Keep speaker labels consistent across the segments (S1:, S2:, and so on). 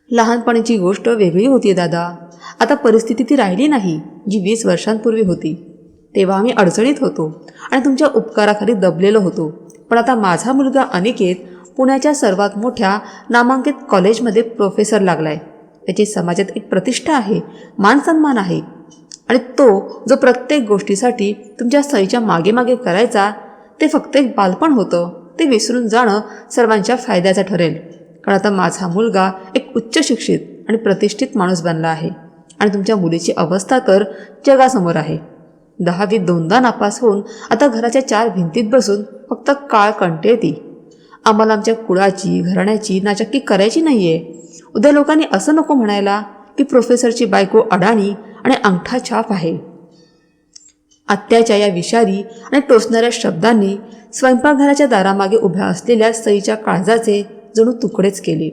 S1: लहानपणीची गोष्ट वेगळी होती दादा. आता परिस्थिती ती राहिली नाही जी 20 वर्षांपूर्वी होती. तेव्हा आम्ही अडचणीत होतो आणि तुमच्या उपकाराखाली दबलेलो होतो. पण आता माझा मुलगा अनिकेत पुण्याच्या सर्वात मोठ्या नामांकित कॉलेजमध्ये प्रोफेसर लागलाय. त्याची समाजात एक प्रतिष्ठा आहे, मानसन्मान आहे. आणि तो जो प्रत्येक गोष्टीसाठी तुमच्या सहीच्या मागे मागे करायचा, ते फक्त एक बालपण होतं. ते विसरून जाणं सर्वांच्या फायद्याचं ठरेल. कारण आता माझा मुलगा एक उच्च शिक्षित आणि प्रतिष्ठित माणूस बनला आहे. आणि तुमच्या मुलीची अवस्था तर जगासमोर आहे. 10वीत 2दा नापास होऊन आता घराच्या 4 भिंतीत बसून फक्त काळ कंटाळती. आम्हाला आमच्या कुळाची घराण्याची नाचक्की करायची नाही आहे. उद्या लोकांनी असं नको म्हणायला की प्रोफेसरची बायको अडाणी आणि अंगठा छाप आहे. आत्याच्या या विषारी आणि टोचणाऱ्या शब्दांनी स्वयंपाकघराच्या दारामागे उभ्या असलेल्या सईच्या काळजाचे जणू तुकडेच केले.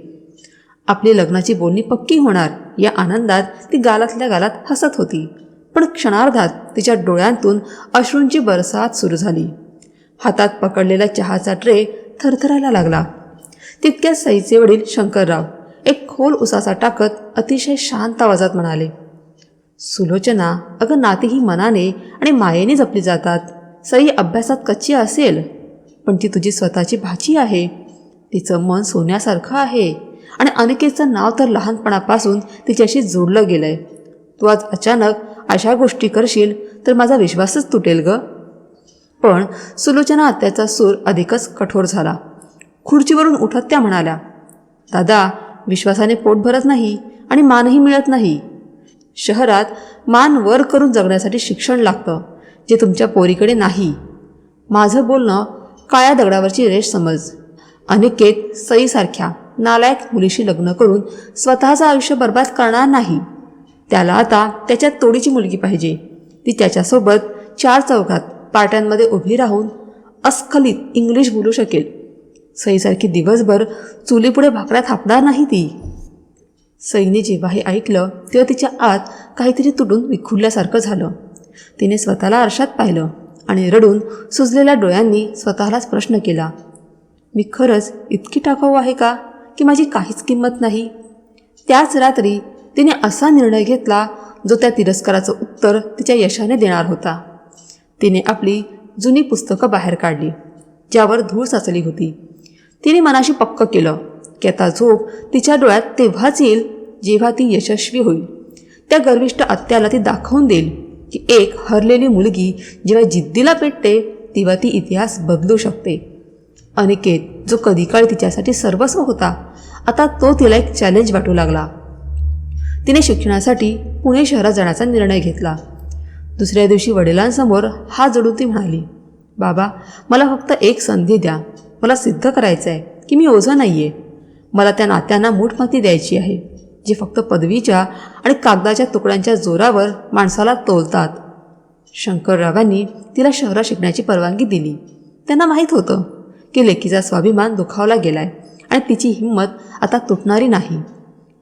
S1: आपली लग्नाची बोलणी पक्की होणार या आनंदात ती गालातल्या गालात हसत होती. पण क्षणार्धात तिच्या डोळ्यांतून अश्रूंची बरसात सुरू झाली. हातात पकडलेला चहाचा ट्रे थरथरायला लागला. तितक्यात सईचे वडील शंकरराव एक खोल उसासा टाकत अतिशय शांत आवाजात म्हणाले, सुलोचना, अगं नाती ही मनाने आणि मायेने जपली जातात. सई अभ्यासात कच्ची असेल, पण ती तुझी स्वतःची भाची आहे. तिचं मन सोन्यासारखं आहे आणि अनिकेतचं नाव तर लहानपणापासून तिच्याशी जोडलं गेलंय. तू आज अचानक अशा गोष्टी करशील तर माझा विश्वासच तुटेल ग. पण सुलोचना आत्याचा सूर अधिकच कठोर झाला. खुर्चीवरून उठत त्या म्हणाल्या, दादा, विश्वासाने पोट भरत नाही आणि मानही मिळत नाही. शहरात मान वर करून जगण्यासाठी शिक्षण लागतं, जे तुमच्या पोरीकडे नाही. माझं बोलणं काळ्या दगडावरची रेष समज. अनिकेत सईसारख्या नालायक मुलीशी लग्न करून स्वतःचं आयुष्य बर्बाद करणार नाही. त्याला आता त्याच्या तोडीची मुलगी पाहिजे. ती त्याच्यासोबत 4 चौघात पार्ट्यांमध्ये उभी राहून अस्खलित इंग्लिश बोलू शकेल. सईसारखी दिवसभर चुलीपुढे भाकऱ्या थापणार नाही ती. सईने जेव्हा हे ऐकलं तेव्हा तिच्या आत काहीतरी तुटून विखुरल्यासारखं झालं. तिने स्वतःला आरशात पाहिलं आणि रडून सुजलेल्या डोळ्यांनी स्वतःलाच प्रश्न केला, मी खरंच इतकी टाकाऊ आहे का की माझी काहीच किंमत नाही? त्याच रात्री तिने असा निर्णय घेतला जो त्या तिरस्काराचं उत्तर तिच्या यशाने देणार होता. तिने आपली जुनी पुस्तकं बाहेर काढली ज्यावर धूळ साचली होती. तिने मनाशी पक्क केलं की आता झोप तिच्या डोळ्यात तेव्हाच येईल जेव्हा ती यशस्वी होईल. त्या गर्विष्ठ आत्याला ती दाखवून देईल की एक हरलेली मुलगी जेव्हा जिद्दीला पेटते तेव्हा ती इतिहास बदलू शकते. अनिकेत, जो कधी काळ तिच्यासाठी सर्वस्व होता, आता तो तिला एक चॅलेंज वाटू लागला. तिने शिक्षणासाठी पुणे शहरात जाण्याचा निर्णय घेतला. दुसऱ्या दिवशी वडिलांसमोर हात जोडून ती म्हणाली, बाबा, मला फक्त एक संधी द्या. मला सिद्ध करायचं आहे की मी ओझं नाही आहे. मला त्या नात्यांना मूठमाती द्यायची आहे जे फक्त पदवीच्या आणि कागदाच्या तुकड्यांच्या जोरावर माणसाला तोलतात. शंकररावांनी तिला शहरात शिकण्याची परवानगी दिली. त्यांना माहीत होतं की लेकीचा स्वाभिमान दुखावला गेलाय आणि तिची हिंमत आता तुटणारी नाही.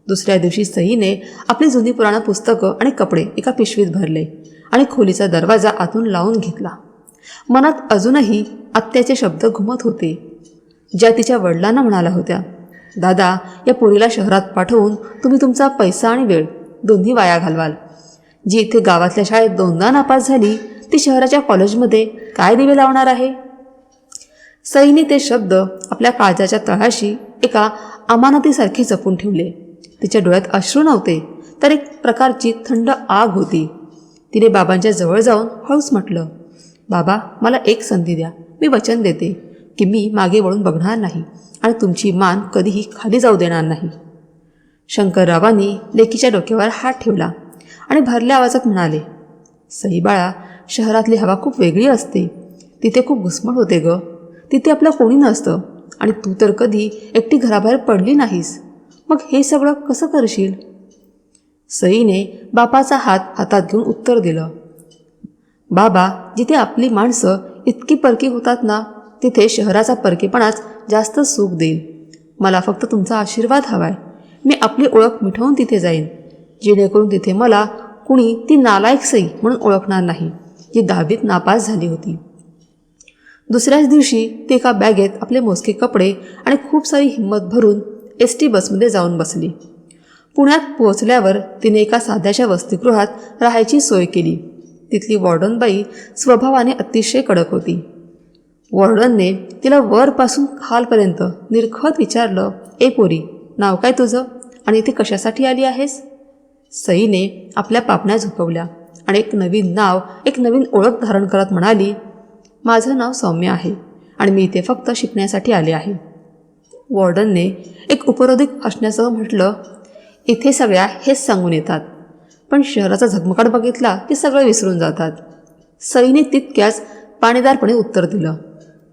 S1: दुसऱ्या दिवशी सईने आपली जुनी पुराण पुस्तकं आणि कपडे एका पिशवीत भरले आणि खोलीचा दरवाजा आतून लावून घेतला. मनात अजूनही आत्याचे शब्द घुमत होते, ज्या तिच्या वडिलांना म्हणाल्या होत्या, दादा, या पोरीला शहरात पाठवून तुम्ही तुमचा पैसा आणि वेळ दोन्ही वाया घालवाल. जी इथे गावातल्या शाळेत 2दा नापास झाली ती शहराच्या कॉलेजमध्ये काय दिवे लावणार आहे? सईने ते शब्द आपल्या काळजाच्या तळाशी एका अमानतीसारखे जपून ठेवले. तिच्या डोळ्यात अश्रू नव्हते तर एक प्रकारची थंड आग होती. तिने बाबांच्या जवळ जाऊन हळूच म्हटलं, बाबा, मला एक संधी द्या. मी वचन देते की मी मागे वळून बघणार नाही आणि तुमची मान कधीही खाली जाऊ देणार नाही. शंकररावांनी लेकीच्या डोक्यावर हात ठेवला आणि भरल्या आवाजात म्हणाले, सई बाळा, शहरातली हवा खूप वेगळी असते. तिथे खूप घुसमट होते ग. तिथे आपलं कोणी नसतं आणि तू तर कधी एकटी घराबाहेर पडली नाहीस. मग हे सगळं कसं करशील? सईने बापाचा हात हातात घेऊन उत्तर दिलं, बाबा, जिथे आपली माणसं इतकी परकी होतात ना, तिथे शहराचा परकेपणाच जास्त सुख देईल. मला फक्त तुमचा आशीर्वाद हवाय. मी आपली ओळख मिटवून तिथे जाईन, जेणेकरून तिथे मला कुणी ती नालायक सई म्हणून ओळखणार नाही जी 10वीत नापास झाली होती. दुसऱ्याच दिवशी ती एका बॅगेत आपले मोजके कपडे आणि खूप सारी हिंमत भरून ST बसमध्ये जाऊन बसली. पुण्यात पोहोचल्यावर तिने एका साध्याशा वसतिगृहात राहायची सोय केली. तिथली वॉर्डनबाई स्वभावाने अतिशय कडक होती. वॉर्डनने तिला वरपासून खालपर्यंत निरखत विचारलं, "ए पोरी, नाव काय तुझं आणि इथे कशासाठी आली आहेस?" सईने आपल्या पापण्या झुकवल्या आणि एक नवीन नाव, एक नवीन ओळख धारण करत म्हणाली, "माझं नाव सौम्य आहे आणि मी इथे फक्त शिकण्यासाठी आले आहे." वॉर्डनने एक उपरोधिक हसण्यासह म्हटलं, "इथे सगळ्या हेच सांगून येतात, पण शहराचा झगमगाट बघितला की सगळं विसरून जातात." सईने तितक्याच पाणीदारपणे उत्तर दिलं,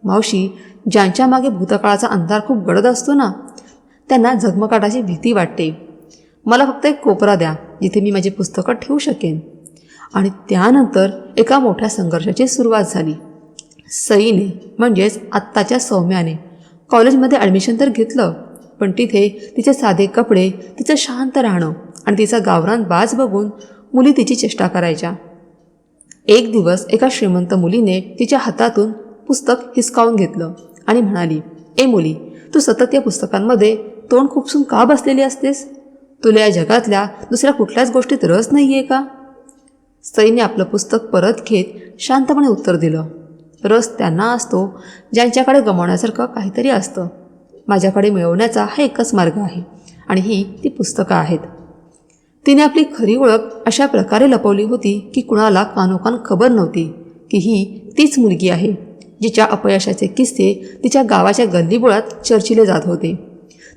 S1: "मावशी, ज्यांच्या मागे भूतकाळाचा अंधार खूप गडद असतो ना, त्यांना झगमगाटाची भीती वाटते. मला फक्त एक कोपरा द्या जिथे मी माझी पुस्तकं ठेवू शकेन." आणि त्यानंतर एका मोठ्या संघर्षाची सुरुवात झाली. सईने म्हणजेच आत्ताच्या सौम्याने कॉलेजमध्ये ॲडमिशन तर घेतलं, पण तिथे तिचे साधे कपडे, तिचं शांत राहणं आणि तिचा गावरान बाज बघून मुली तिची चेष्टा करायच्या. एक दिवस एका श्रीमंत मुलीने तिच्या हातातून पुस्तक हिसकावून घेतलं आणि म्हणाली, "ए मुली, तू सतत या पुस्तकांमध्ये तोंड खुपसून का बसलेली असतेस? तुला या जगातल्या दुसऱ्या कुठल्याच गोष्टीत रस नाही आहे का?" सईने आपलं पुस्तक परत घेत शांतपणे उत्तर दिलं, "रस त्यांना असतो ज्यांच्याकडे गमावण्यासारखं काहीतरी असतं. माझ्याकडे मिळवण्याचा हा एकच मार्ग आहे आणि ही ती पुस्तकं आहेत." तिने आपली खरी ओळख अशा प्रकारे लपवली होती की कुणाला कानोकान खबर नव्हती की ही तीच मुलगी आहे जिच्या अपयशाचे किस्से तिच्या गावाच्या गल्लीबोळात चर्चिले जात होते.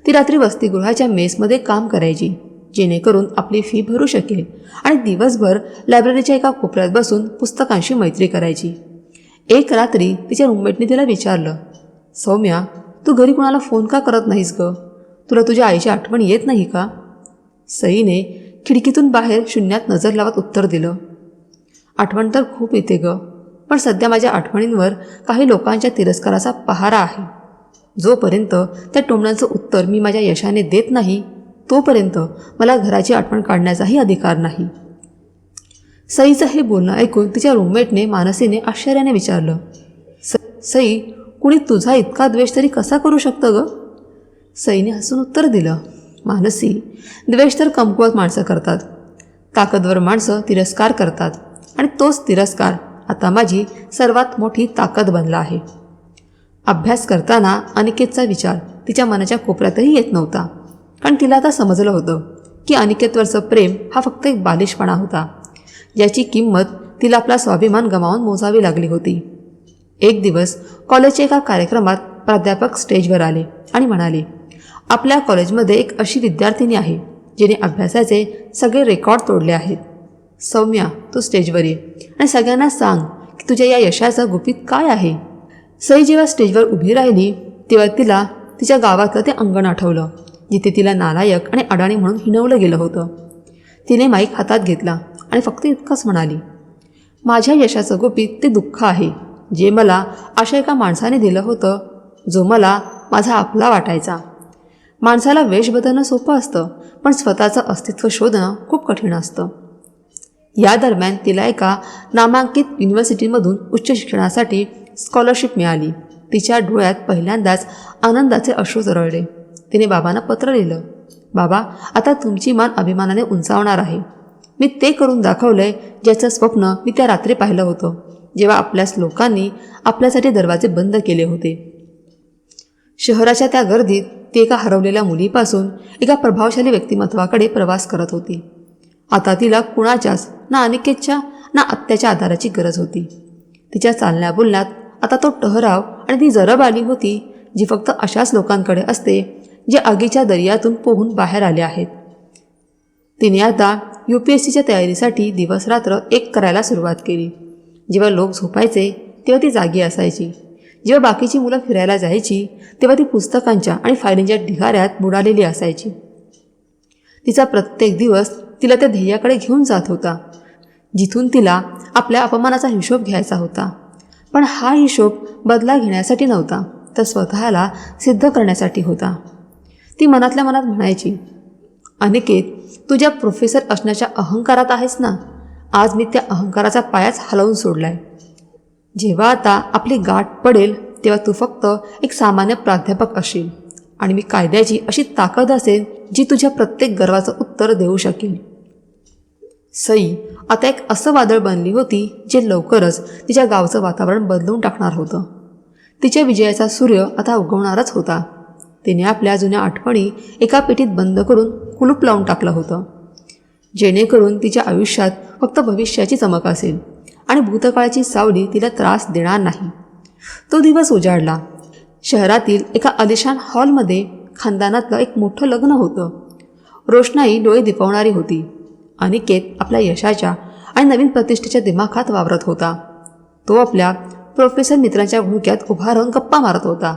S1: ती रात्री वसतिगृहाच्या मेसमध्ये काम करायची, जेणेकरून आपली फी भरू शकेल, आणि दिवसभर लायब्ररीच्या एका कोपऱ्यात बसून पुस्तकांशी मैत्री करायची. एक रात्री तिच्या रूममेटने तिला विचारलं, "सौम्या, तू घरी कुणाला फोन का करत नाहीस ग? तुला तुझ्या आईची आठवण येत नाही का?" सईने खिडकीतून बाहेर शून्यात नजर लावत उत्तर दिलं, "आठवण तर खूप येते ग, पण सध्या माझ्या आठवणींवर काही लोकांच्या तिरस्काराचा पहारा आहे. जोपर्यंत त्या टोमण्यांचं उत्तर मी माझ्या यशाने देत नाही, तोपर्यंत मला घराची आठवण काढण्याचाही अधिकार नाही." सईचं हे बोलणं ऐकून तिच्या रूममेटने मानसीने आश्चर्याने विचारलं, "सई, कुणी तुझा इतका द्वेष तरी कसा करू शकतं ग?" सईने हसून उत्तर दिलं, "मानसी, द्वेष तर कमकुवत माणसं करतात, ताकदवर माणसं तिरस्कार करतात, आणि तोच तिरस्कार आता माझी सर्वात मोठी ताकद बनला आहे." अभ्यास करताना अनिकेतचा विचार तिच्या मनाच्या कोपऱ्यातही येत नव्हता, कारण तिला आता समजलं होतं की अनिकेतवरचं प्रेम हा फक्त एक बालिशपणा होता, ज्याची किंमत तिला आपला स्वाभिमान गमावून मोजावी लागली होती. एक दिवस कॉलेजच्या एका कार्यक्रमात प्राध्यापक स्टेजवर आले आणि म्हणाले, "आपल्या कॉलेजमध्ये एक अशी विद्यार्थिनी आहे जिने अभ्यासाचे सगळे रेकॉर्ड तोडले आहेत. सौम्या, तू स्टेजवर ये आणि सगळ्यांना सांग की तुझ्या या यशाचं गुपित काय आहे." सई जेव्हा स्टेजवर उभी राहिली तेव्हा तिला तिच्या गावातलं ते अंगण आठवलं, जिथे तिला नालायक आणि अडाणी म्हणून हिणवलं गेलं होतं. तिने माईक हातात घेतला आणि फक्त इतकंच म्हणाली, "माझ्या यशाचं गुपित ते दुःख आहे, जे मला अशा एका माणसाने दिलं होतं जो मला माझा आपला वाटायचा." माणसाला वेश बदलणं सोपं असतं, पण स्वतःचं अस्तित्व शोधणं खूप कठीण असतं. या दरम्यान तिला एका नामांकित युनिव्हर्सिटीमधून उच्च शिक्षणासाठी स्कॉलरशिप मिळाली. तिच्या डोळ्यात पहिल्यांदाच आनंदाचे अश्रू तरळले. तिने बाबांना पत्र लिहिलं, "बाबा, आता तुमची मान अभिमानाने उंचावणार आहे. मी ते करून दाखवलंय ज्याचं स्वप्न मी त्या रात्री पाहिलं होतं, जेव्हा आपल्याच लोकांनी आपल्यासाठी दरवाजे बंद केले होते." शहराच्या त्या गर्दीत ती एका हरवलेल्या मुलीपासून एका प्रभावशाली व्यक्तिमत्वाकडे प्रवास करत होती. आता तिला कुणाच्याच, ना अनिकेतच्या ना आत्याच्या आधाराची गरज होती. तिच्या चालण्या बोलण्यात आता तो ठहराव आणि ती जरब आली होती जी फक्त अशाच लोकांकडे असते जे आगीच्या दर्यातून पोहून बाहेर आले आहेत. तिने आता UPSCच्या तयारीसाठी दिवसरात्र एक करायला सुरुवात केली. जेव्हा लोक झोपायचे तेव्हा ती जागी असायची. जेव्हा बाकीची मुलं फिरायला जायची तेव्हा ती पुस्तकांच्या आणि फायलींच्या ढिगाऱ्यात बुडालेली असायची. तिचा प्रत्येक दिवस तिला त्या ध्येयाकडे घेऊन जात होता, जिथून तिला आपल्या अपमानाचा हिशोब घ्यायचा होता. पण हा हिशोब बदला घेण्यासाठी नव्हता, तर स्वतःला सिद्ध करण्यासाठी होता. ती मनातल्या मनात म्हणायची, "अनिकेत, तुझ्या प्रोफेसर असण्याच्या अहंकारात आहेस ना, आज मी त्या अहंकाराचा पायाच हलवून सोडलाय. जेव्हा आता आपली गाठ पडेल तेव्हा तू फक्त एक सामान्य प्राध्यापक असशील आणि मी कायद्याची अशी ताकद असेल जी तुझ्या प्रत्येक गर्वाचं उत्तर उत्तर देऊ शकेल. सई आता एक असं वादळ बनली होती जे लवकरच तिच्या गावचं वातावरण बदलून टाकणार होतं. तिच्या विजयाचा सूर्य आता उगवणारच होता. तिने आपल्या जुन्या आठवणी एका पेटीत बंद करून कुलूप लावून टाकलं होतं, जेणेकरून तिच्या आयुष्यात फक्त भविष्याची चमक असेल आणि भूतकाळाची सावली तिला त्रास देणार नाही. तो दिवस उजाडला. शहरातील एका आलिशान हॉलमध्ये खानदानातलं एक मोठं लग्न होतं. रोषणाई डोळे दिपवणारी होती. अनिकेत आपल्या यशाच्या आणि नवीन प्रतिष्ठेच्या दिमाखात वावरत होता. तो आपल्या प्रोफेसर मित्रांच्या घोक्यात उभा राहून गप्पा मारत होता.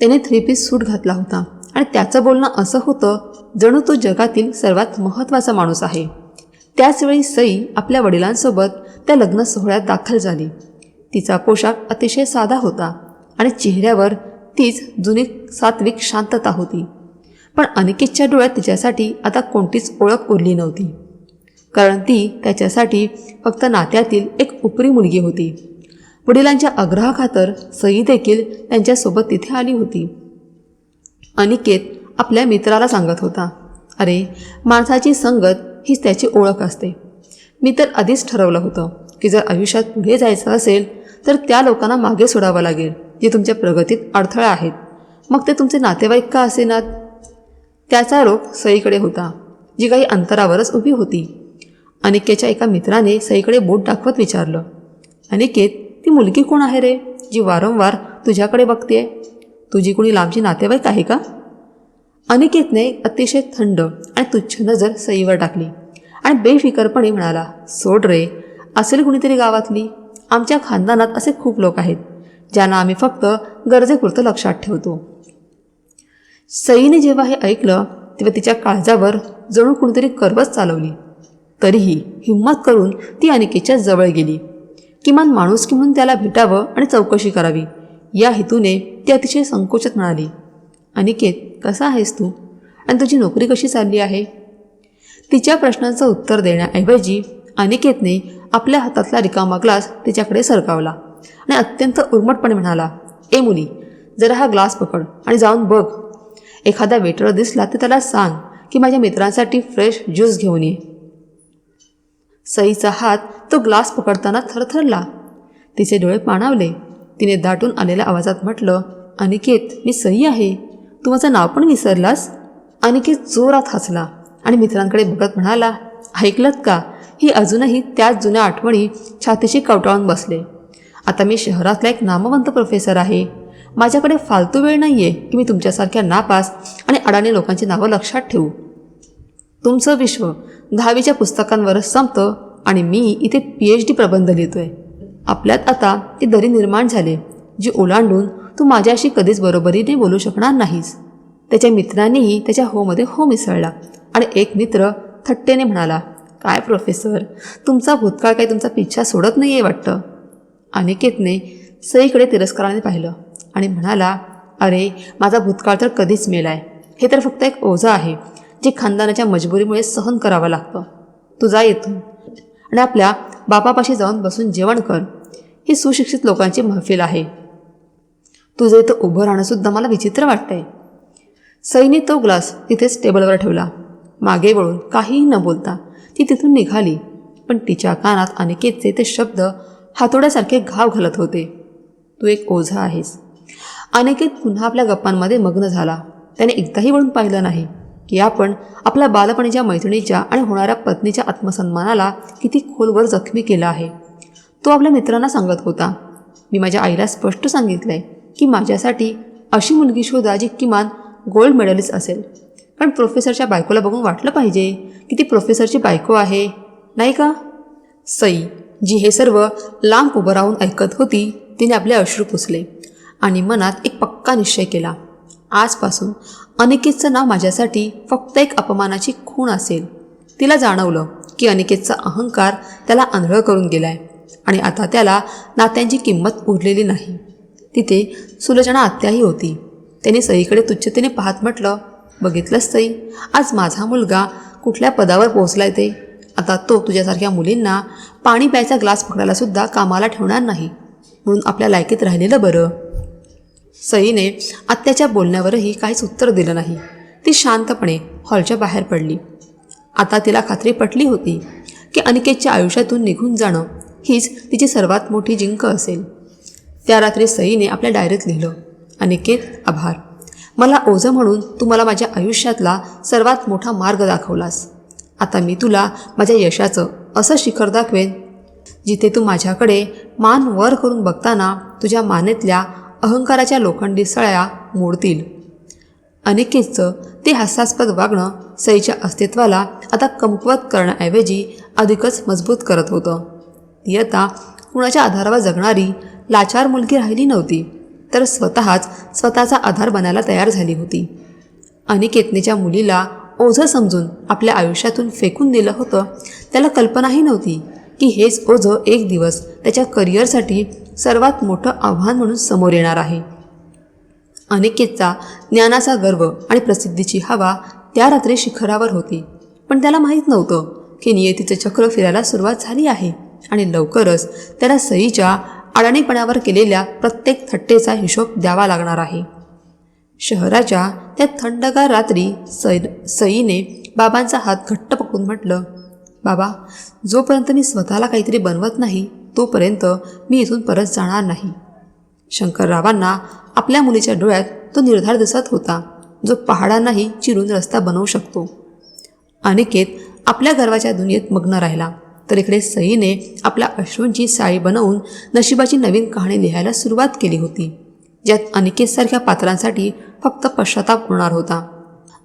S1: त्याने 3 पीस सूट घातला होता आणि त्याचं बोलणं असं होतं जणू तो जगातील सर्वात महत्त्वाचा माणूस आहे. त्याचवेळी सई आपल्या वडिलांसोबत त्या लग्न सोहळ्यात दाखल झाली. तिचा पोशाख अतिशय साधा होता आणि चेहऱ्यावर तीच जुनी सात्विक शांतता होती. पण अनिकेतच्या डोळ्यात तिच्यासाठी आता कोणतीच ओळख उरली नव्हती, कारण ती त्याच्यासाठी फक्त नात्यातील एक उपरी मुलगी होती. वडिलांच्या आग्रहाखातर सई देखील त्यांच्यासोबत तिथे आली होती. अनिकेत आपल्या मित्राला सांगत होता, अरे माणसाची संगत हीच त्याची ओळख असते. मी तर आधीच ठरवलं होतं की जर आयुष्यात पुढे जायचं असेल तर त्या लोकांना मागे सोडावं लागेल जे तुमच्या प्रगतीत अडथळा आहेत, मग ते तुमचे नातेवाईक का असेनात. त्याचा रोख सईकडे होता, जी काही अंतरावरच उभी होती. अनिकेतच्या एका मित्राने सईकडे बोट दाखवत विचारलं, अनिकेत, ती मुलगी कोण आहे रे, जी वारंवार तुझ्याकडे बघतेय? तुझी कोणी लांबची नातेवाईक आहे का? अनिकेतने अतिशय थंड आणि तुच्छ नजर सईवर टाकली आणि बेफिकरपणे म्हणाला, सोड रे, असेल कुणीतरी गावातली. आमच्या खानदानात असे खूप लोक आहेत ज्यांना आम्ही फक्त गरजेपुरतं लक्षात ठेवतो. सईने जेव्हा हे ऐकलं तेव्हा तिच्या काळजावर जणू कुणीतरी करवत चालवली. तरीही हिंमत करून ती अनिकेतच्या जवळ गेली. किमान माणुसकी म्हणून त्याला भेटावं आणि चौकशी करावी या हेतूने ती अतिशय संकोचत म्हणाली, अनिकेत, कसा आहेस तू आणि तुझी नोकरी कशी चालली आहे? तिच्या प्रश्नांचं उत्तर देण्याऐवजी अनिकेतने आपल्या हातातला रिकामा ग्लास तिच्याकडे सरकावला आणि अत्यंत उर्मटपणे म्हणाला, ए मुली, जरा हा ग्लास पकड आणि जाऊन बघ. एखादा वेटर दिसला तर त्याला सांग की माझ्या मित्रांसाठी फ्रेश ज्यूस घेऊन ये. सईचा हात तो ग्लास पकडताना थरथरला. तिचे डोळे पाणावले. तिने दाटून आलेल्या आवाजात म्हटलं, अनिकेत, मी सई आहे. तू माझं नाव पण विसरलास? अनिकेत जोरात हसला आणि मित्रांकडे बघत म्हणाला, ऐकलत का, ही अजूनही त्याच जुन्या आठवणी छातीशी कवटाळून बसले. आता मी शहरातला एक नामवंत प्रोफेसर आहे. माझ्याकडे फालतू वेळ नाही आहे की मी तुमच्यासारख्या नापास आणि अडाणी लोकांची नावं लक्षात ठेवू. तुमचं विश्व 10वीच्या पुस्तकांवरच संपतं आणि मी इथे PhD प्रबंध लिहितोय. आपल्यात आता ती दरी निर्माण झाली जी ओलांडून तू माझ्याशी कधीच बरोबरीने बोलू शकणार नाहीस. त्याच्या मित्रांनीही त्याच्या होमध्ये हो मिसळला आणि एक मित्र थट्टेने म्हणाला, काय प्रोफेसर, तुमचा भूतकाळ काही तुमचा पिच्छा सोडत नाही आहे वाटतं. अनिकेतने सईकडे तिरस्काराने पाहिलं आणि म्हणाला, अरे माझा भूतकाळ तर कधीच मेलाय. हे तर फक्त एक ओझं आहे जे खानदानाच्या मजबुरीमुळे सहन करावं लागतं. तू जा येथून आणि आपल्या बापापाशी जाऊन बसून जेवण कर. ही सुशिक्षित लोकांची महफिल आहे. तुझं इथं उभं राहणंसुद्धा मला विचित्र वाटतंय. सईने तो ग्लास तिथेच टेबलवर ठेवला. मागे वळून काहीही न बोलता ती तिथून निघाली. पण तिच्या कानात अनिकेतचे ते शब्द हातोड्यासारखे घाव घालत होते, तू एक ओझा आहेस. अनिकेत पुन्हा आपल्या गप्पांमध्ये मग्न झाला. त्याने एकदाही वळून पाहिलं नाही की आपण आपल्या बालपणीच्या मैत्रिणीच्या आणि होणाऱ्या पत्नीच्या आत्मसन्मानाला किती खोलवर जखमी केलं आहे. तो आपल्या मित्रांना सांगत होता, मी माझ्या आईला स्पष्ट सांगितलंय की माझ्यासाठी अशी मुलगी शोधा जी किमान गोल्ड मेडलिस्ट असेल. पण प्रोफेसरच्या बायकोला बघून वाटलं पाहिजे की ती प्रोफेसरची बायको आहे, नाही का? सई, जी हे सर्व लांब उभं राहून ऐकत होती, तिने आपले अश्रू पुसले आणि मनात एक पक्का निश्चय केला, आजपासून अनिकेतचं नाव माझ्यासाठी फक्त एक अपमानाची खूण असेल. तिला जाणवलं की अनिकेतचा अहंकार त्याला आंधळं करून गेलाय आणि आता त्याला नात्यांची किंमत उरलेली नाही. तिथे सुलोचना आत्याही होती. त्याने सईकडे तुच्छतेने पाहत म्हटलं, बघितलंस सई, आज माझा मुलगा कुठल्या पदावर पोहोचलाय ते. आता तो तुझ्यासारख्या मुलींना पाणी प्यायचा ग्लास पकडायलासुद्धा कामाला ठेवणार नाही, म्हणून आपल्या लायकीत राहिलेलं बरं. सईने आत्याच्या बोलण्यावरही काहीच उत्तर दिलं नाही. ती शांतपणे हॉलच्या बाहेर पडली. आता तिला खात्री पटली होती की अनिकेतच्या आयुष्यातून निघून जाणं हीच तिची सर्वात मोठी जिंक असेल. त्या रात्री सईने आपल्या डायरीत लिहिलं, अनिकेत, आभार. मला ओझं म्हणून तू मला माझ्या आयुष्यातला सर्वात मोठा मार्ग दाखवलास. आता मी तुला माझ्या यशाचं असं शिखर दाखवेन जिथे तू माझ्याकडे मान वर करून बघताना तुझ्या मानेतल्या अहंकाराच्या लोखंडी सळ्या मोडतील. अनिकेतचं ते हास्यास्पद वागणं सईच्या अस्तित्वाला आता कमकुवत करण्याऐवजी अधिकच मजबूत करत होतं. ती आता कुणाच्या आधारावर जगणारी लाचार मुलगी राहिली नव्हती, तर स्वतःचा आधार बनायला तयार झाली होती. अनिकेतनेच्या मुलीला ओझं समजून आपल्या आयुष्यातून फेकून दिलं होतं. त्याला कल्पनाही नव्हती की हेच ओझं एक दिवस त्याच्या करिअरसाठी सर्वात मोठं आव्हान म्हणून समोर येणार आहे. अनिकेतचा ज्ञानाचा गर्व आणि प्रसिद्धीची हवा त्या रात्री शिखरावर होती, पण त्याला माहीत नव्हतं की नियतीचं चक्र फिरायला सुरुवात झाली आहे आणि लवकरच त्याला सईच्या अडाणीपणावर केलेल्या प्रत्येक थट्टेचा हिशोब द्यावा लागणार आहे. शहराच्या त्या थंडगार रात्री सईने बाबांचा हात घट्ट पकडून म्हटलं, बाबा, जोपर्यंत मी स्वतःला काहीतरी बनवत नाही तोपर्यंत मी इथून परत जाणार नाही. शंकररावांना आपल्या मुलीच्या डोळ्यात तो निर्धार दिसत होता, जो पहाडांनाही चिरून रस्ता बनवू शकतो. अनिकेत आपल्या गर्वाच्या दुनियेत मग्न राहिला, तर इकडे सईने आपल्या अश्रूंची साळी बनवून नशिबाची नवीन कहाणी लिहायला सुरुवात केली होती, ज्यात अनिकेतसारख्या पात्रांसाठी फक्त पश्चाताप होणार होता.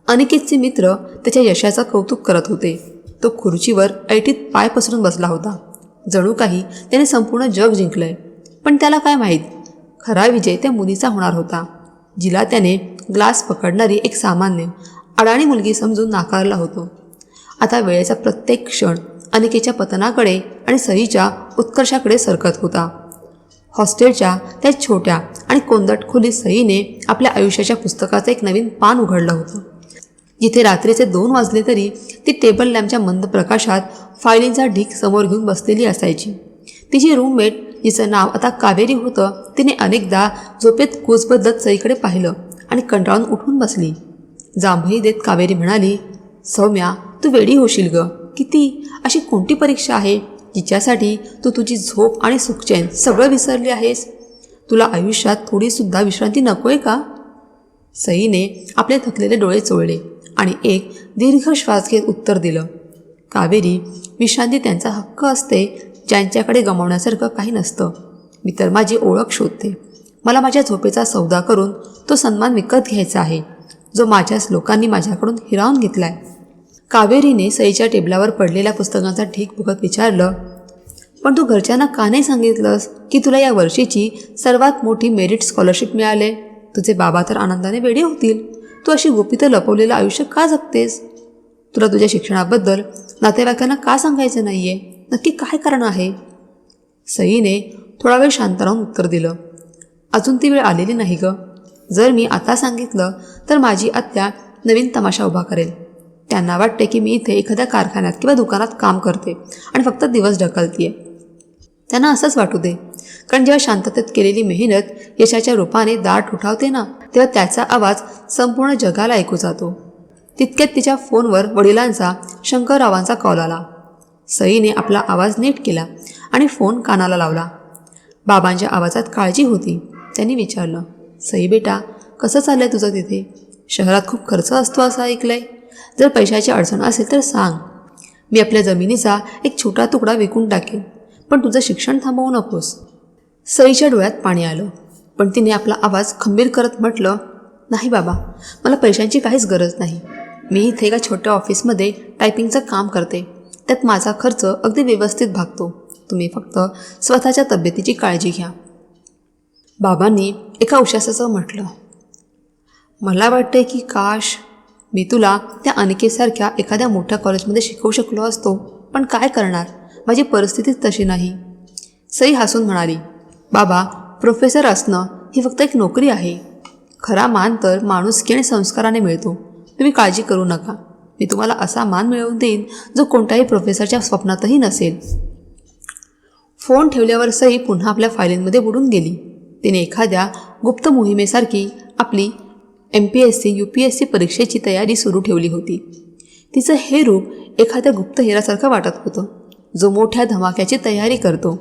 S1: अनिकेतचे मित्र त्याच्या यशाचं कौतुक करत होते. तो खुर्चीवर ऐटीत पाय पसरून बसला होता, जणू काही त्याने संपूर्ण जग जिंकलंय. पण त्याला काय माहीत, खरा विजय त्या मुलीचा होणार होता, जिला त्याने ग्लास पकडणारी एक सामान्य अडाणी मुलगी समजून नाकारला होतो. आता वेळेचा प्रत्येक क्षण अनिकेतच्या पतनाकडे आणि सईच्या उत्कर्षाकडे सरकत होता. हॉस्टेलच्या त्या छोट्या आणि कोंदट खोलीत सईने आपल्या आयुष्याच्या पुस्तकाचं एक नवीन पान उघडलं होतं, जिथे रात्रीचे 2 वाजले तरी ती टेबल लॅम्पच्या मंद प्रकाशात फायलींचा ढीक समोर घेऊन बसलेली असायची. तिची रूममेट, जिचं नाव आता कावेरी होतं, तिने अनेकदा झोपेत कूच बदलत सईकडे पाहिलं आणि कंटाळून उठून बसली. जांभई देत कावेरी म्हणाली, सौम्या, तू वेडी होशील ग. किती अशी कोणती परीक्षा आहे जिच्यासाठी तू तुझी झोप आणि सुखचैन सगळं विसरली आहेस? तुला आयुष्यात थोडीसुद्धा विश्रांती नको आहे का? सईने आपले थकलेले डोळे चोळले आणि एक दीर्घ श्वास घेत उत्तर दिलं, कावेरी, विश्रांती त्यांचा हक्क असते, ज्यांच्याकडे गमावण्यासारखं काही नसतं. मी तर माझी ओळख शोधते. मला माझ्या झोपेचा सौदा करून तो सन्मान विकत घ्यायचा आहे, जो माझ्याच लोकांनी माझ्याकडून हिरावून घेतलाय. कावेरीने सईच्या टेबलावर पडलेल्या पुस्तकांचा ढीक बघत विचारलं, पण तू घरच्यांना का नाही सांगितलंस की तुला या वर्षीची सर्वात मोठी मेरिट स्कॉलरशिप मिळाले? तुझे बाबा तर आनंदाने वेडे होतील. तू अशी गुपितं लपवलेलं आयुष्य का जगतेस? तुला तुझ्या शिक्षणाबद्दल नातेवाईकांना का सांगायचं नाही आहे? नक्की काय कारण आहे? सईने थोडा वेळ शांत राहून उत्तर दिलं, अजून ती वेळ आलेली नाही ग. जर मी आता सांगितलं तर माझी आत्या नवीन तमाशा उभा करेल. त्यांना वाटते की मी इथे एखाद्या कारखान्यात किंवा दुकानात काम करते आणि फक्त दिवस ढकलते. त्यांना असंच वाटू दे, कारण जेव्हा शांततेत केलेली मेहनत यशाच्या रूपाने दाट उठावते ना, तेव्हा त्याचा आवाज संपूर्ण जगाला ऐकू जातो. तितक्यात तिच्या फोनवर वडिलांचा, शंकररावांचा कॉल आला. सईने आपला आवाज नीट केला आणि फोन कानाला लावला. बाबांच्या आवाजात काळजी होती. त्यांनी विचारलं, सई बेटा, कसं चाललंय तुझं तिथे? शहरात खूप खर्च असतो असं ऐकलंय. जर पैशाची अडचण असेल तर सांग. मी आपल्या जमिनीचा एक छोटा तुकडा विकून टाकेन, पण तुझं शिक्षण थांबवू नकोस. सईच्या डोळ्यात पाणी आलं, पण तिने आपला आवाज खंबीर करत म्हटलं, नाही बाबा, मला पैशांची काहीच गरज नाही. मी इथे एका छोट्या ऑफिसमध्ये टायपिंगचं काम करते. त्यात माझा खर्च अगदी व्यवस्थित भागतो. तुम्ही फक्त स्वतःच्या तब्येतीची काळजी घ्या. बाबांनी एका उश्वासाचं म्हटलं, मला वाटतंय की काश मी तुला त्या अनिकेतसारख्या एखाद्या मोठ्या कॉलेजमध्ये शिकवू शकलो असतो, पण काय करणार, माझी परिस्थितीच तशी नाही. सई हसून म्हणाली, बाबा, प्रोफेसर असणं ही फक्त एक नोकरी आहे. खरा मान तर माणुसकी आणि संस्काराने मिळतो. तुम्ही काळजी करू नका. मी तुम्हाला असा मान मिळवून देईन जो कोणत्याही प्रोफेसरच्या स्वप्नातही नसेल. फोन ठेवल्यावर सई पुन्हा आपल्या फायलींमध्ये बुडून गेली. तिने एखाद्या गुप्त मोहिमेसारखी आपली MPSC UPSC परीक्षेची तयारी सुरू ठेवली होती. तिचं हे रूप एखाद्या गुप्तहेरासारखं वाटत होतं, जो मोठ्या धमाक्याची तयारी करतो.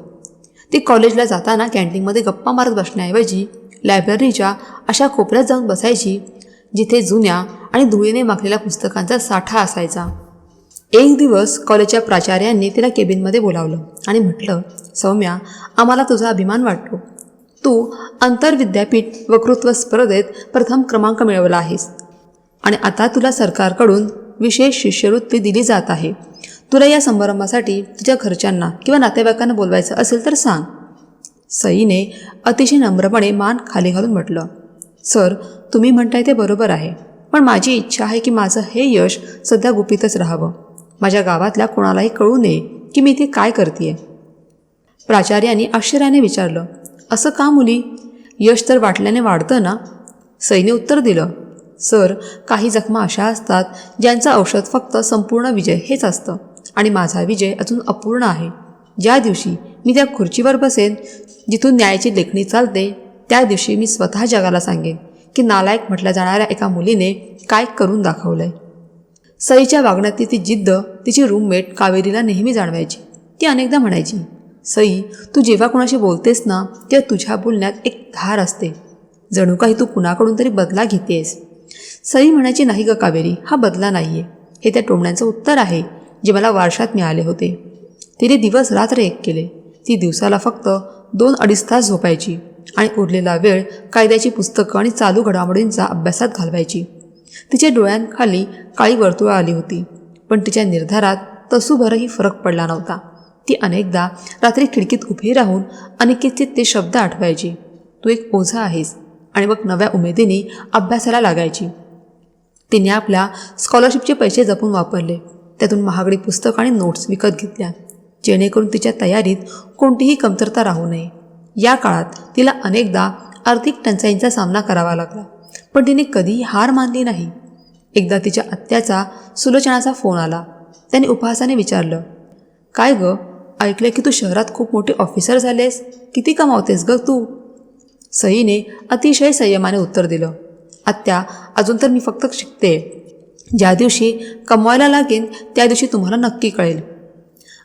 S1: ती कॉलेजला जाताना कॅन्टीनमध्ये गप्पा मारत बसण्याऐवजी लायब्ररीच्या अशा कोपऱ्यात जाऊन बसायची जिथे जुन्या आणि धुळीने माखलेल्या पुस्तकांचा साठा असायचा. एक दिवस कॉलेजच्या प्राचार्यांनी तिला केबिनमध्ये बोलावलं आणि म्हटलं, सौम्या, आम्हाला तुझा अभिमान वाटतो. तू आंतरविद्यापीठ वक्तृत्व स्पर्धेत प्रथम क्रमांक मिळवला आहेस आणि आता तुला सरकारकडून विशेष शिष्यवृत्ती दिली जात आहे. तुला या समारंभासाठी तुझ्या घरच्यांना किंवा नातेवाईकांना बोलवायचं असेल तर सांग. सईने अतिशय नम्रपणे मान खाली घालून म्हटलं, सर, तुम्ही म्हणताय ते बरोबर आहे, पण माझी इच्छा आहे की माझं हे यश सध्या गुपितच राहावं. माझ्या गावातल्या कोणालाही कळू नये की मी इथे काय करतेय. प्राचार्यांनी आश्चर्याने विचारलं, असं का मुली? यश तर वाटल्याने वाढतं ना? सईने उत्तर दिलं, सर, काही जखमा अशा असतात ज्यांचं औषध फक्त संपूर्ण विजय हेच असतं आणि माझा विजय अजून अपूर्ण आहे. ज्या दिवशी मी त्या खुर्चीवर बसेन जिथून न्यायाची लेखणी चालते, त्या दिवशी मी स्वतः जगाला सांगेन की नालायक म्हटल्या जाणाऱ्या एका मुलीने काय करून दाखवलंय. सईच्या वागण्यातली ती जिद्द तिची रूममेट कावेरीला नेहमी जाणवायची. ती अनेकदा म्हणायची, सई, तू जेव्हा कोणाशी बोलतेस ना, तेव्हा तुझ्या बोलण्यात एक धार असते, जणू काही तू कुणाकडून तरी बदला घेतेस. सई म्हणायची, नाही ग कावेरी, हा बदला नाहीये, हे त्या टोमण्यांचं उत्तर आहे जे मला वारशात मिळाले होते. तिने दिवस रात्र एक केले. ती दिवसाला फक्त 2-2.5 तास झोपायची आणि उरलेला वेळ कायद्याची पुस्तकं आणि चालू घडामोडींचा अभ्यासात घालवायची. तिच्या डोळ्यांखाली काळी वर्तुळं आली होती, पण तिच्या निर्धारात तसूभरही फरक पडला नव्हता. ती अनेकदा रात्री खिडकीत उभी राहून अनिकेतचे ते शब्द आठवायची, तू एक ओझा आहेस, आणि मग नव्या उमेदीने अभ्यासाला लागायची. तिने आपल्या स्कॉलरशिपचे पैसे जपून वापरले, त्यातून महागडी पुस्तक आणि नोट्स विकत घेतल्या, जेणेकरून तिच्या तयारीत कोणतीही कमतरता राहू नये. या काळात तिला अनेकदा आर्थिक टंचाईंचा सामना करावा लागला, पण तिने कधीही हार मानली नाही. एकदा तिच्या आत्याचा सुलोचनाचा फोन आला. त्याने उपहासाने विचारलं, काय ग, ऐकलं की तू शहरात खूप मोठे ऑफिसर झालेस, किती कमावतेस ग तू? सईने अतिशय संयमाने उत्तर दिलं, आत्या, अजून तर मी फक्त शिकते. ज्या दिवशी कमवायला लागेन त्या दिवशी तुम्हाला नक्की कळेल.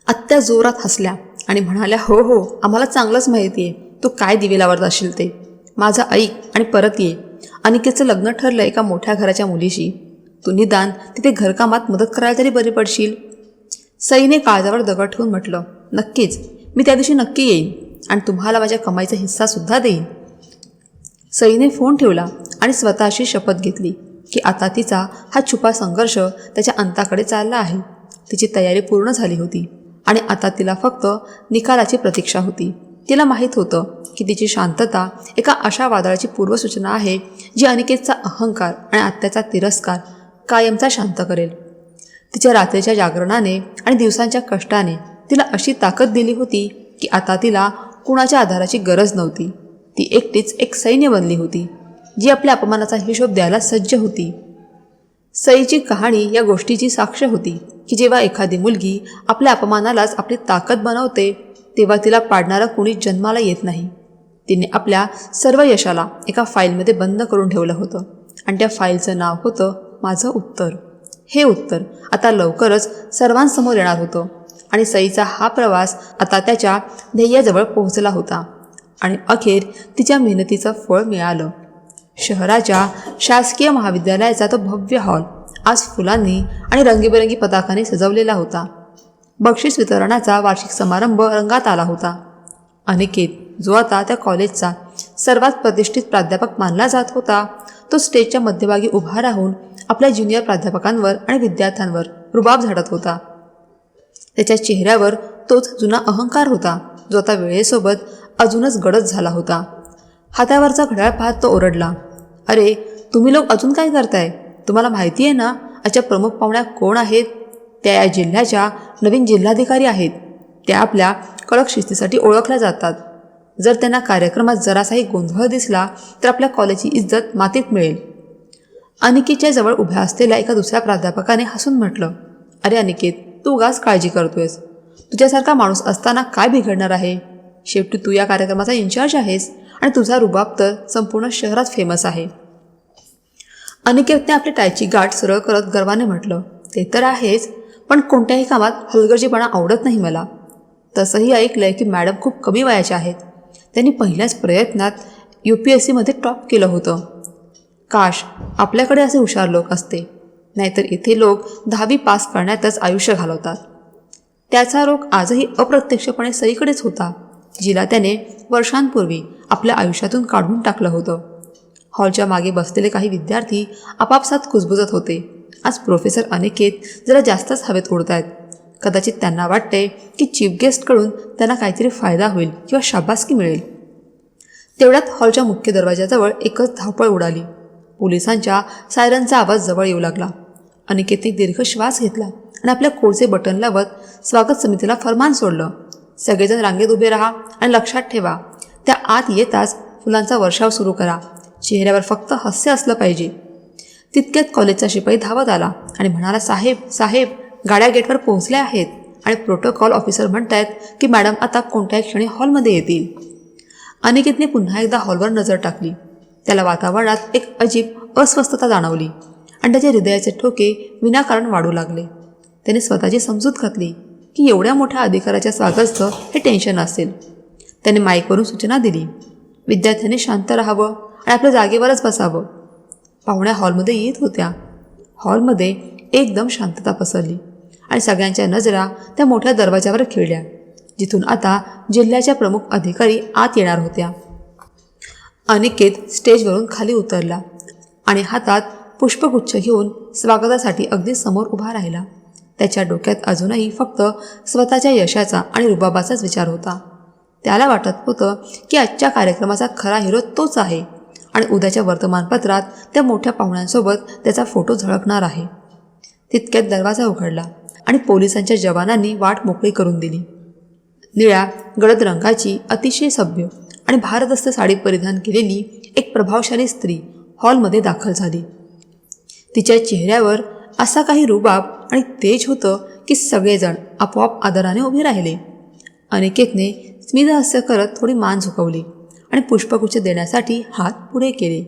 S1: आत्या जोरात हसल्या आणि म्हणाल्या, हो हो, आम्हाला चांगलंच माहिती आहे तू काय दिवे लावत असशील ते. माझं ऐक आणि परत ये. अनिकेतचं लग्न ठरलं एका मोठ्या घराच्या मुलीशी. तू निदान तिथे घरकामात मदत करायला तरी बरी पडशील. सईने काळजावर दगड ठेवून म्हटलं, नक्कीच, मी त्या दिवशी नक्की येईन आणि तुम्हाला माझ्या कमाईचा हिस्सासुद्धा देईन. सईने फोन ठेवला आणि स्वतःशी शपथ घेतली की आता तिचा हा छुपा संघर्ष त्याच्या अंताकडे चालला आहे. तिची तयारी पूर्ण झाली होती आणि आता तिला फक्त निकालाची प्रतीक्षा होती. तिला माहीत होतं की तिची शांतता एका अशा वादळाची पूर्वसूचना आहे जी अनिकेतचा अहंकार आणि आत्याचा तिरस्कार कायमचा शांत करेल. तिच्या रात्रीच्या जागरणाने आणि दिवसांच्या कष्टाने तिला अशी ताकद दिली होती की आता तिला कुणाच्या आधाराची गरज नव्हती. ती एकटीच एक सैन्य बनली होती जी आपल्या अपमानाचा हिशोब द्यायला सज्ज होती. सईची कहाणी या गोष्टीची साक्ष होती की जेव्हा एखादी मुलगी आपल्या अपमानालाच आपली ताकद बनवते तेव्हा तिला पाडणारं कुणीच जन्माला येत नाही. तिने आपल्या सर्व यशाला एका फाईलमध्ये बंद करून ठेवलं होतं आणि त्या फाईलचं नाव होतं माझं उत्तर. हे उत्तर आता लवकरच सर्वांसमोर येणार होतं आणि सईचा हा प्रवास आता त्याच्या ध्येयाजवळ पोहोचला होता आणि अखेर तिच्या मेहनतीचं फळ मिळालं. शहराच्या शासकीय महाविद्यालयाचा तो भव्य हॉल आज फुलांनी आणि रंगीबेरंगी पताकाने सजवलेला होता. बक्षीस वितरणाचा वार्षिक समारंभ रंगात आला होता. अनिकेत, जो आता त्या कॉलेजचा सर्वात प्रतिष्ठित प्राध्यापक मानला जात होता, तो स्टेजच्या मध्यभागी उभा राहून आपल्या ज्युनियर प्राध्यापकांवर आणि विद्यार्थ्यांवर रुबाब झाडत होता. त्याच्या चेहऱ्यावर तोच जुना अहंकार होता जो आता वेळेसोबत अजूनच गडद झाला होता. हातावरचा घड्याळ पाहत तो ओरडला, अरे तुम्ही लोक अजून काय करताय? तुम्हाला माहिती आहे ना आजच्या प्रमुख पाहुण्या कोण आहेत? त्या या जिल्ह्याच्या नवीन जिल्हाधिकारी आहेत. त्या आपल्या कडक शिस्तीसाठी ओळखल्या जातात. जर त्यांना कार्यक्रमात जरासाही गोंधळ दिसला तर आपल्या कॉलेजची इज्जत मातीत मिळेल. अनिकेतच्या जवळ उभ्या असलेल्या एका दुसऱ्या प्राध्यापकाने हसून म्हटलं, अरे अनिकेत, तू उगाच काळजी करतोयस. तुझ्यासारखा माणूस असताना काय बिघडणार आहे? शेवटी तू या कार्यक्रमाचा इन्चार्ज आहेस आणि तुझा रुबाब तर संपूर्ण शहरात फेमस आहे. अनिकेतने आपली टायची गाठ सरळ करत गर्वाने म्हटलं, ते तर आहेच, पण कोणत्याही कामात हलगर्जीपणा आवडत नाही मला. तसंही ऐकलंय की मॅडम खूप कमी वयाच्या आहेत. त्यांनी पहिल्याच प्रयत्नात UPSCमध्ये टॉप केलं होतं. काश आपल्याकडे असे हुशार लोक असते, नाहीतर इथे लोक 10वी पास करण्यातच आयुष्य घालवतात. त्याचा रोग आजही अप्रत्यक्षपणे सईकडेच होता, जिला त्याने वर्षांपूर्वी आपल्या आयुष्यातून काढून टाकलं होतं. हॉलच्या मागे बसलेले काही विद्यार्थी आपापसात कुजबुजत होते. आज प्रोफेसर अनिकेत जरा जास्तच हवेत उडतायत. कदाचित त्यांना वाटते की चीफ गेस्टकडून त्यांना काहीतरी फायदा होईल किंवा शाबासकी मिळेल. तेवढ्यात हॉलच्या मुख्य दरवाजाजवळ एकच धावपळ उडाली. पोलिसांच्या सायरनचा आवाज जवळ येऊ लागला. अनिकेतने दीर्घ श्वास घेतला आणि आपल्या कोटचे बटन लावत स्वागत समितीला फरमान सोडलं. सगळेजण रांगेत उभे राहा आणि लक्षात ठेवा, त्या आत येताच फुलांचा वर्षाव सुरू करा. चेहऱ्यावर फक्त हास्य असलं पाहिजे. तितक्यात कॉलेजचा शिपाई धावत आला आणि म्हणाला, साहेब साहेब, गाड्या गेटवर पोहोचल्या आहेत आणि प्रोटोकॉल ऑफिसर म्हणतायत की मॅडम आता कोणत्याही क्षणी हॉलमध्ये येतील. अनिकेतने पुन्हा एकदा हॉलवर नजर टाकली. त्याला वातावरणात एक अजीब अस्वस्थता जाणवली आणि त्याचे हृदयाचे ठोके विनाकारण वाढू लागले. त्याने स्वतःची समजूत घातली की एवढ्या मोठ्या अधिकाराच्या स्वागताचं हे टेन्शन असेल. त्याने माईकवरून सूचना दिली, विद्यार्थ्यांनी शांत राहावं आणि आपल्या जागेवरच बसावं. पाहुण्या हॉलमध्ये येत होत्या. हॉलमध्ये एकदम शांतता पसरली आणि सगळ्यांच्या नजरा त्या मोठ्या दरवाजावर खिळल्या, जिथून आता जिल्ह्याच्या प्रमुख अधिकारी आत येणार होत्या. अनिकेत स्टेजवरून खाली उतरला आणि हातात पुष्पगुच्छ घेऊन स्वागतासाठी अगदी समोर उभा राहिला. त्याच्या डोक्यात अजूनही फक्त स्वतःच्या यशाचा आणि रुबाबाचाच विचार होता. त्याला वाटत होतं की आजच्या कार्यक्रमाचा खरा हिरो तोच आहे आणि उद्याच्या वर्तमानपत्रात त्या मोठ्या पाहुण्यांसोबत त्याचा फोटो झळकणार आहे. तितक्यात दरवाजा उघडला आणि पोलिसांच्या जवानांनी वाट मोकळी करून दिली. निळ्या गडद रंगाची अतिशय सभ्य आणि भारदस्त साडी परिधान केलेली एक प्रभावशाली स्त्री हॉलमध्ये दाखल झाली. तिच्या चेहऱ्यावर असा काही रुबाब आणि तेज होतं की सगळेजण आपोआप आदराने उभे राहिले. अनिकेतने स्मितहास्य करत थोडी मान झुकवली आणि पुष्पगुच्छ देण्यासाठी हात पुढे केले.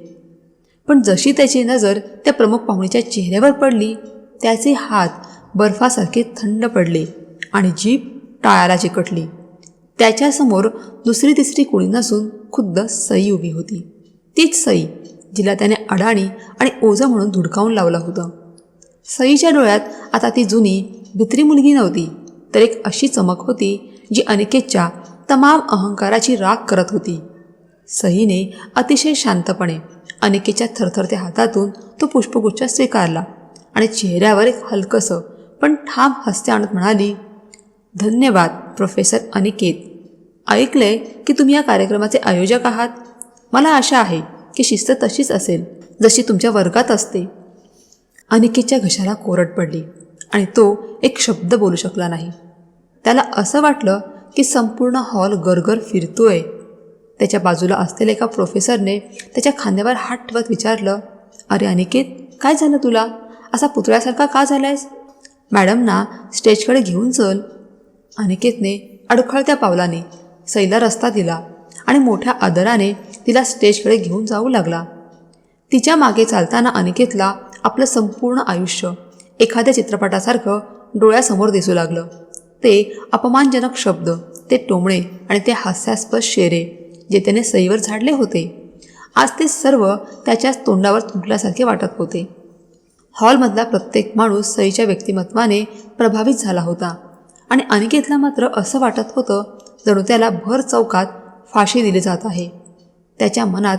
S1: पण जशी त्याची नजर त्या प्रमुख पाहुणीच्या चेहऱ्यावर पडली, त्याचे हात बर्फासारखे थंड पडले आणि जीभ टाळाला चिकटली. त्याच्यासमोर दुसरी तिसरी कुणी नसून खुद्द सई उभी होती. तीच सई जिला त्याने अडाणी आणि ओझं म्हणून धुडकावून लावलं होतं. सईच्या डोळ्यात आता ती जुनी भित्री मुलगी नव्हती, तर एक अशी चमक होती जी अनिकेतच्या तमाम अहंकाराची राख करत होती. सईने अतिशय शांतपणे अनिकेतच्या थरथरत्या हातातून तो पुष्पगुच्छ स्वीकारला आणि चेहऱ्यावर एक हलकंसं पण ठाम हास्य आणत म्हणाली, धन्यवाद प्रोफेसर अनिकेत. ऐकलंय की तुम्ही या कार्यक्रमाचे आयोजक आहात. मला आशा आहे की शिस्त तशीच असेल जशी तुमच्या वर्गात असते. अनिकेतच्या घशाला कोरड पडली आणि तो एक शब्द बोलू शकला नाही. त्याला असं वाटलं की संपूर्ण हॉल गरगर फिरतोय. त्याच्या बाजूला असलेल्या एका प्रोफेसरने त्याच्या खांद्यावर हात ठेवत विचारलं, अरे अनिकेत, काय झालं तुला? असा पुतळ्यासारखा का झालायस? मॅडमना स्टेजकडे घेऊन चल. अनिकेतने अडखळत्या पावलाने सईला रस्ता दिला आणि मोठ्या आदराने तिला स्टेजकडे घेऊन जाऊ लागला. तिच्या मागे चालताना अनिकेतला आपलं संपूर्ण आयुष्य एखाद्या चित्रपटासारखं डोळ्यासमोर दिसू लागलं. ते अपमानजनक शब्द, ते टोमणे आणि ते हास्यास्पद शेरे जे त्याने सईवर झाडले होते, आज ते सर्व त्याच्याच तोंडावर थुंकल्यासारखे वाटत होते. हॉलमधला प्रत्येक माणूस सईच्या व्यक्तिमत्वाने प्रभावित झाला होता आणि अनिकेतला मात्र असं वाटत होतं जणू त्याला भर चौकात फाशी दिली जात आहे. त्याच्या मनात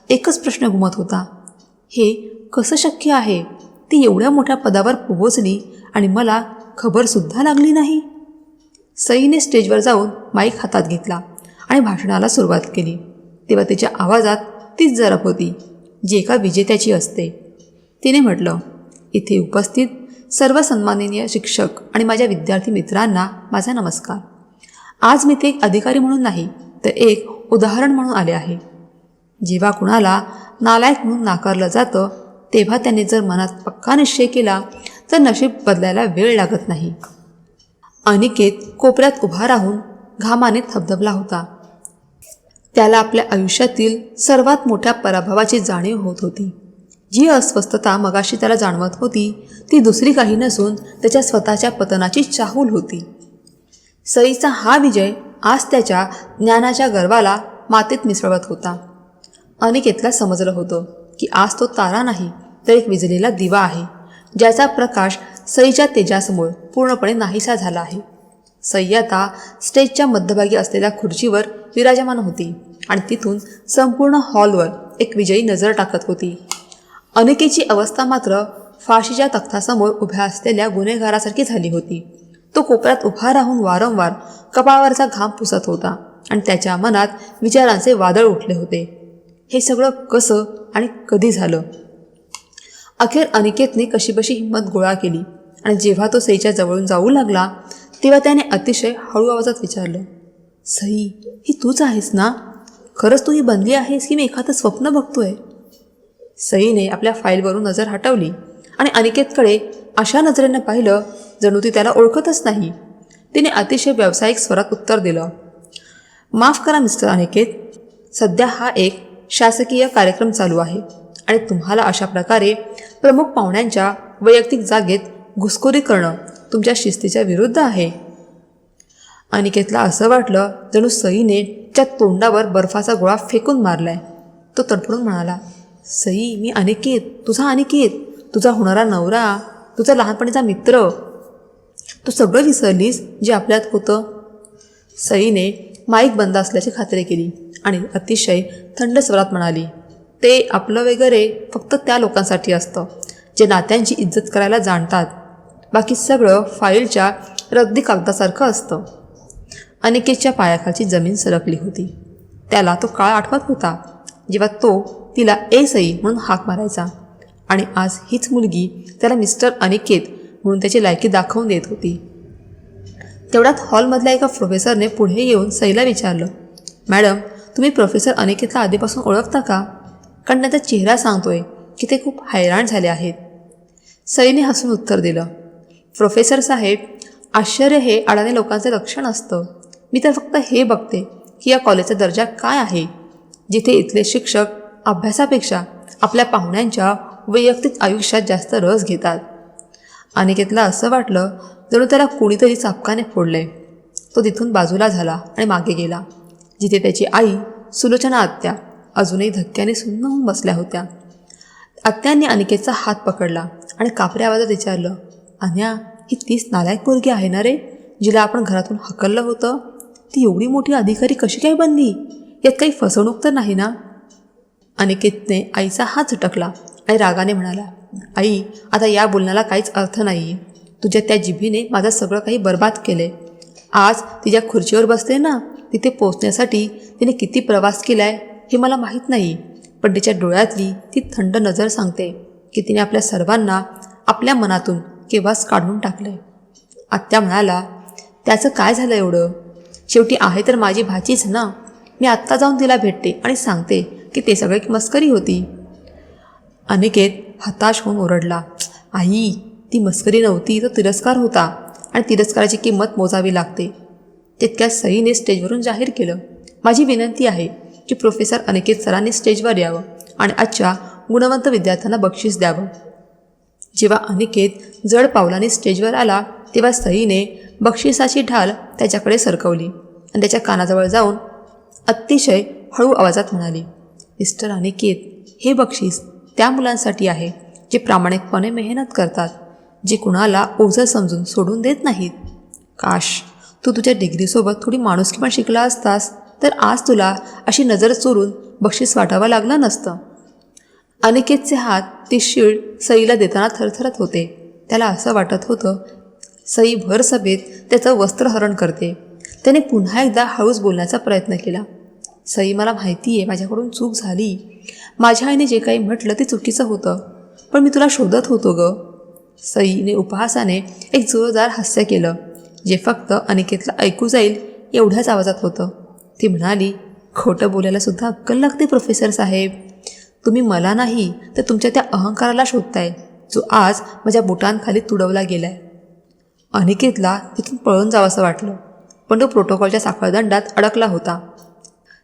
S1: एकच प्रश्न घुमत होता, हे कसं शक्य आहे? ती एवढ्या मोठ्या पदावर पोहोचली आणि मला खबरसुद्धा लागली नाही. सईने स्टेजवर जाऊन माईक हातात घेतला आणि भाषणाला सुरुवात केली. तेव्हा तिच्या आवाजात तीच जरब होती जी एका विजेत्याची असते. तिने म्हटलं, इथे उपस्थित सर्व सन्माननीय शिक्षक आणि माझ्या विद्यार्थी मित्रांना माझा नमस्कार. आज मी ते एक अधिकारी म्हणून नाही, तर एक उदाहरण म्हणून आले आहे. जेव्हा कुणाला नालायक म्हणून नाकारलं जातं, तेव्हा त्याने जर मनात पक्का निश्चय केला तर नशीब बदलायला वेळ लागत नाही. अनिकेत कोपऱ्यात उभा राहून घामाने थबधबला होता. त्याला आपल्या आयुष्यातील सर्वात मोठ्या पराभवाची जाणीव होत होती. जी अस्वस्थता मगाशी त्याला जाणवत होती ती दुसरी काही नसून त्याच्या स्वतःच्या पतनाची चाहूल होती. सईचा हा विजय आज त्याच्या ज्ञानाच्या गर्वाला मातीत मिसळत होता. अनिकेतला समजलं होतं की आज तो तारा नाही तर एक विझलेला दिवा आहे, ज्याचा प्रकाश सईच्या तेजासमोर पूर्णपणे नाहीसा झाला आहे. सई आता स्टेजच्या मध्यभागी असलेल्या खुर्चीवर विराजमान होती आणि तिथून संपूर्ण हॉलवर एक विजयी नजर टाकत होती. अनिकेतची अवस्था मात्र फाशीच्या तख्तासमोर उभ्या असलेल्या गुन्हेगारासारखी झाली होती. तो कोपऱ्यात उभा राहून वारंवार कपाळावरचा घाम पुसत होता आणि त्याच्या मनात विचारांचे वादळ उठले होते. हे सगळं कसं आणि कधी झालं? अखेर अनिकेतने कशीबशी हिंमत गोळा केली आणि जेव्हा तो सईच्या जवळून जाऊ लागला तेव्हा त्याने अतिशय हळू आवाजात विचारलं, सई, ही तूच आहेस ना? खरंच तू ही बनली आहेस की मी एखादं स्वप्न बघतोय? सईने आपल्या फाईलवरून नजर हटवली आणि अनिकेतकडे अशा नजरेनं पाहिलं जणू ती त्याला ओळखतच नाही. तिने अतिशय व्यावसायिक स्वरात उत्तर दिलं, माफ करा मिस्टर अनिकेत, सध्या हा एक शासकीय कार्यक्रम चालू आहे आणि तुम्हाला अशा प्रकारे प्रमुख पाहुण्यांच्या वैयक्तिक जागेत घुसखोरी करणं तुमच्या शिस्तीच्या विरुद्ध आहे. अनिकेतला असं वाटलं जणू सईने त्या तोंडावर बर्फाचा गोळा फेकून मारलाय. तो तडफडून म्हणाला, सई, मी अनिकेत, तुझा अनिकेत, तुझा होणारा नवरा, तुझा लहानपणीचा मित्र. तू सगळं विसरलीस जे आपल्यात होतं? सईने माईक बंद असल्याची खात्री केली आणि अतिशय थंड स्वरात म्हणाली, ते आपलं वगैरे फक्त त्या लोकांसाठी असतं जे नात्यांची इज्जत करायला जाणतात. बाकी सगळं फाईलच्या रद्दी कागदासारखं असतं. अनिकेतच्या पायाखालची जमीन सरकली होती. त्याला तो काळ आठवत होता जेव्हा तो तिला ए सई म्हणून हाक मारायचा आणि आज हीच मुलगी त्याला मिस्टर अनिकेत म्हणून त्याची लायकी दाखवून देत होती. तेवढ्यात हॉलमधल्या एका प्रोफेसरने पुढे येऊन सईला विचारलं, मॅडम, तुम्ही प्रोफेसर अनिकेतला आधीपासून ओळखता का? कारण त्यांचा चेहरा सांगतोय की ते खूप हैराण झाले आहेत. सईने हसून उत्तर दिलं, प्रोफेसर साहेब, आश्चर्य हे अडाणी लोकांचे लक्षण असतं. मी तर फक्त हे बघते की या कॉलेजचा दर्जा काय आहे, जिथे इथले शिक्षक अभ्यासापेक्षा आपल्या पाहुण्यांच्या वैयक्तिक आयुष्यात जास्त रस घेतात. अनिकेतला असं वाटलं जणू त्याला कोणीतरी चापकाने फोडले. तो तिथून बाजूला झाला आणि मागे गेला, जिथे त्याची आई सुलोचना आत्या अजूनही धक्क्याने सुन्न होऊन बसल्या होत्या. आत्यांनी अनिकेतचा हात पकडला आणि कापऱ्या आवाजात विचारलं, अन्या, ही तीच नालायक पोरगी आहे ना रे, जिला आपण घरातून हकललं होतं? ती एवढी मोठी अधिकारी कशी काय बनली? यात काही फसवणूक तर नाही ना? अनिकेतने आईचा हात झटकला आणि रागाने म्हणाला, आई, आता या बोलण्याला काहीच अर्थ नाही. तुझ्या त्या जिभीने माझं सगळं काही बर्बाद केलंय. आज तिच्या खुर्चीवर बसते ना, तिथे पोचण्यासाठी तिने किती प्रवास केलाय हे मला माहीत नाही, पण तिच्या डोळ्यातली ती थंड नजर सांगते की तिने आपल्या सर्वांना आपल्या मनातून केव्हाच काढून टाकलंय. आत्या म्हणाला, त्याचं काय झालं एवढं? शेवटी आहे तर माझी भाचीच ना. मी आत्ता जाऊन तिला भेटते आणि सांगते की ते सगळे मस्करी होती. अनिकेत हताश होऊन ओरडला, आई, ती मस्करी नव्हती, तो तिरस्कार होता आणि तिरस्काराची किंमत मोजावी लागते. तितक्यात सईने स्टेजवरून जाहीर केलं, माझी विनंती आहे की प्रोफेसर अनिकेत सरांनी स्टेजवर यावं आणि आजच्या गुणवंत विद्यार्थ्यांना बक्षीस द्यावं. जेव्हा अनिकेत जड पावलाने स्टेजवर आला तेव्हा सईने बक्षिसाची ढाल त्याच्याकडे सरकवली आणि त्याच्या कानाजवळ जाऊन अतिशय हळू आवाजात म्हणाली, मिस्टर अनिकेत, हे बक्षीस त्या मुलांसाठी आहे जे प्रामाणिकपणे मेहनत करतात, जे कुणाला ओझं समजून सोडून देत नाहीत. काश तू तुझ्या डिग्रीसोबत थोडी माणुसकी पण शिकला असतास तर आज तुला अशी नजर चोरून बक्षीस वाटावं लागलं नसतं. अनिकेतचे हात ती शील्ड सईला देताना थरथरत होते. त्याला असं वाटत होतं सई भर सभेत त्याचं वस्त्रहरण करते. त्याने पुन्हा एकदा हळूच बोलण्याचा प्रयत्न केला, सई, मला माहिती आहे माझ्याकडून चूक झाली. माझ्या आईने जे काही म्हटलं ते चुकीचं होतं, पण मी तुला शोधत होतो ग. सईने उपहासाने एक जोरदार हास्य केलं, जे फक्त अनिकेतला ऐकू जाईल एवढ्याच आवाजात होतं. ती म्हणाली, खोटं बोलायला सुद्धा अक्कल लागते प्रोफेसर साहेब. तुम्ही मला नाही तर तुमच्या त्या अहंकाराला शोधताय जो आज माझ्या बुटांखाली तुडवला गेलाय. अनिकेतला तिथून पळून जावंसं वाटलं, पण तो प्रोटोकॉलच्या साखळदंडात अडकला होता.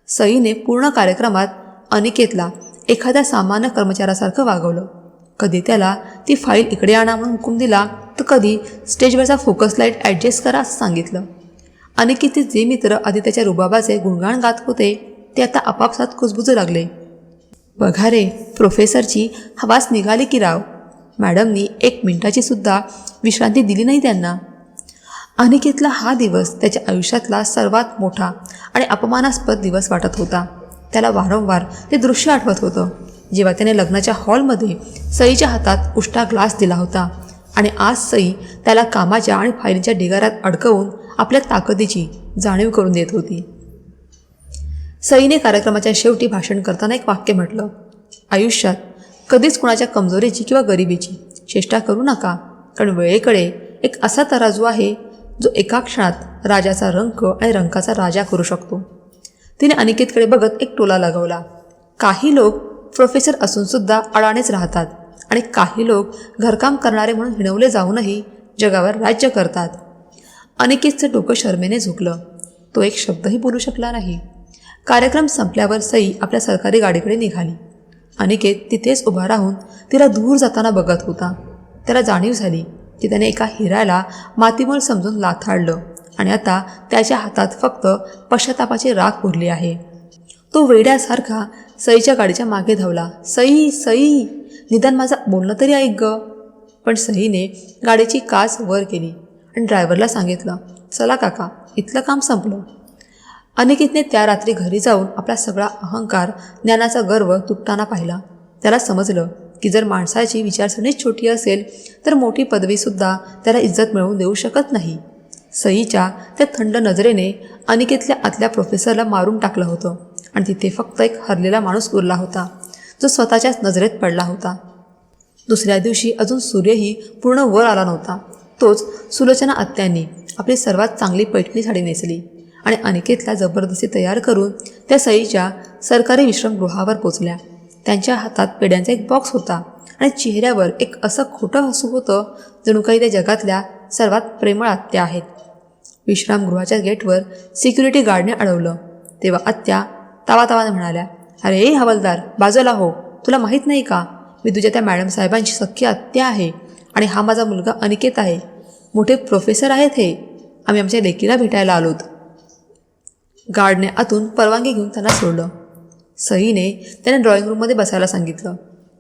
S1: सईने पूर्ण कार्यक्रमात अनिकेतला एखाद्या सामान्य कर्मचाऱ्यासारखं वागवलं. कधी त्याला ती फाईल इकडे आणा म्हणून हुकूम दिला, तर कधी स्टेजवरचा फोकस लाईट ॲडजस्ट करा असं सांगितलं. अनिकेतचे जे मित्र आधी त्याच्या रुबाबाचे गुणगान गात होते ते आता आपापसात कुजबुजू लागले. बघा रे, प्रोफेसरची हवास निघाली की राव. मॅडमनी 1 मिनिटाची सुद्धा विश्रांती दिली नाही त्यांना. अनिकेतला हा दिवस त्याच्या आयुष्यातला सर्वात मोठा आणि अपमानास्पद दिवस वाटत होता. त्याला वारंवार ते दृश्य आठवत होतं जेव्हा त्याने लग्नाच्या हॉलमध्ये सईच्या हातात उष्टा ग्लास दिला होता आणि आज सई त्याला कामाच्या आणि फाईलच्या ढिगाऱ्यात अडकवून आपल्या ताकदीची जाणीव करून देत होती. सईने कार्यक्रमाच्या शेवटी भाषण करताना एक वाक्य म्हटलं, आयुष्यात कधीच कुणाच्या कमजोरीची किंवा गरिबीची चेष्टा करू नका, कारण वेळेकडे एक असा तराजू आहे जो एका क्षणात राजाचा रंक आणि रंकाचा राजा करू शकतो. तिने अनिकेतकडे बघत एक टोला लगावला. काही लोक प्रोफेसर असूनसुद्धा अडाणेच राहतात आणि काही लोक घरकाम करणारे म्हणून हिणवले जाऊनही जगावर राज्य करतात. अनिकेतचं डोकं शरमेने झुकलं. तो एक शब्दही बोलू शकला नाही. कार्यक्रम संपल्यावर सई आपल्या सरकारी गाडीकडे निघाली. अनिकेत तिथेच उभा राहून तिला दूर जाताना बघत होता. त्याला जाणीव झाली की त्याने एका हिऱ्याला मातीमोल समजून लाथाडलं आणि आता त्याच्या हातात फक्त पश्चातापाची राख उरली आहे. तो वेड्यासारखा सईच्या गाडीच्या मागे धावला. सई सई, निदान माझं बोलणं तरी ऐक ग. पण सईने गाडीची काच वर केली आणि ड्रायव्हरला सांगितलं, चला काका, इथलं काम संपलं. अनिकेतने त्या रात्री घरी जाऊन आपला सगळा अहंकार, ज्ञानाचा गर्व तुटताना पाहिला. त्याला समजलं की जर माणसाची विचारसरणीच छोटी असेल तर मोठी पदवीसुद्धा त्याला इज्जत मिळवून देऊ शकत नाही. सईच्या त्या थंड नजरेने अनिकेतल्या आतल्या प्रोफेसरला मारून टाकलं होतं आणि तिथे फक्त एक हरलेला माणूस उरला होता जो स्वतःच्याच नजरेत पडला होता. दुसऱ्या दिवशी अजून सूर्यही पूर्ण वर आला नव्हता. तोच सुलोचना आत्यांनी आपली सर्वात चांगली पैठणी साडी नेसली आणि अनिकेतला जबरदस्ती तयार करून त्या सईच्या सरकारी विश्रामगृहावर पोचल्या. त्यांच्या हातात पेड्यांचा एक बॉक्स होता आणि चेहऱ्यावर एक असं खोटं हसू होतं जणू काही त्या जगातल्या सर्वात प्रेमळ आत्या आहेत. विश्रामगृहाच्या गेटवर सिक्युरिटी गार्डने अडवलं तेव्हा आत्या तावातावाने म्हणाल्या, अरे हवालदार, बाजूला हो. तुला माहीत नाही का, मी तुझ्या त्या मॅडम साहेबांची सख्खी आत्या आहे आणि हा माझा मुलगा अनिकेत आहे. मोठे प्रोफेसर आहेत हे. आम्ही आमच्या लेकीला भेटायला आलोत. गार्डने आतून परवानगी घेऊन त्यांना सोडलं. सईने त्याने ड्रॉइंग रूममध्ये बसायला सांगितलं.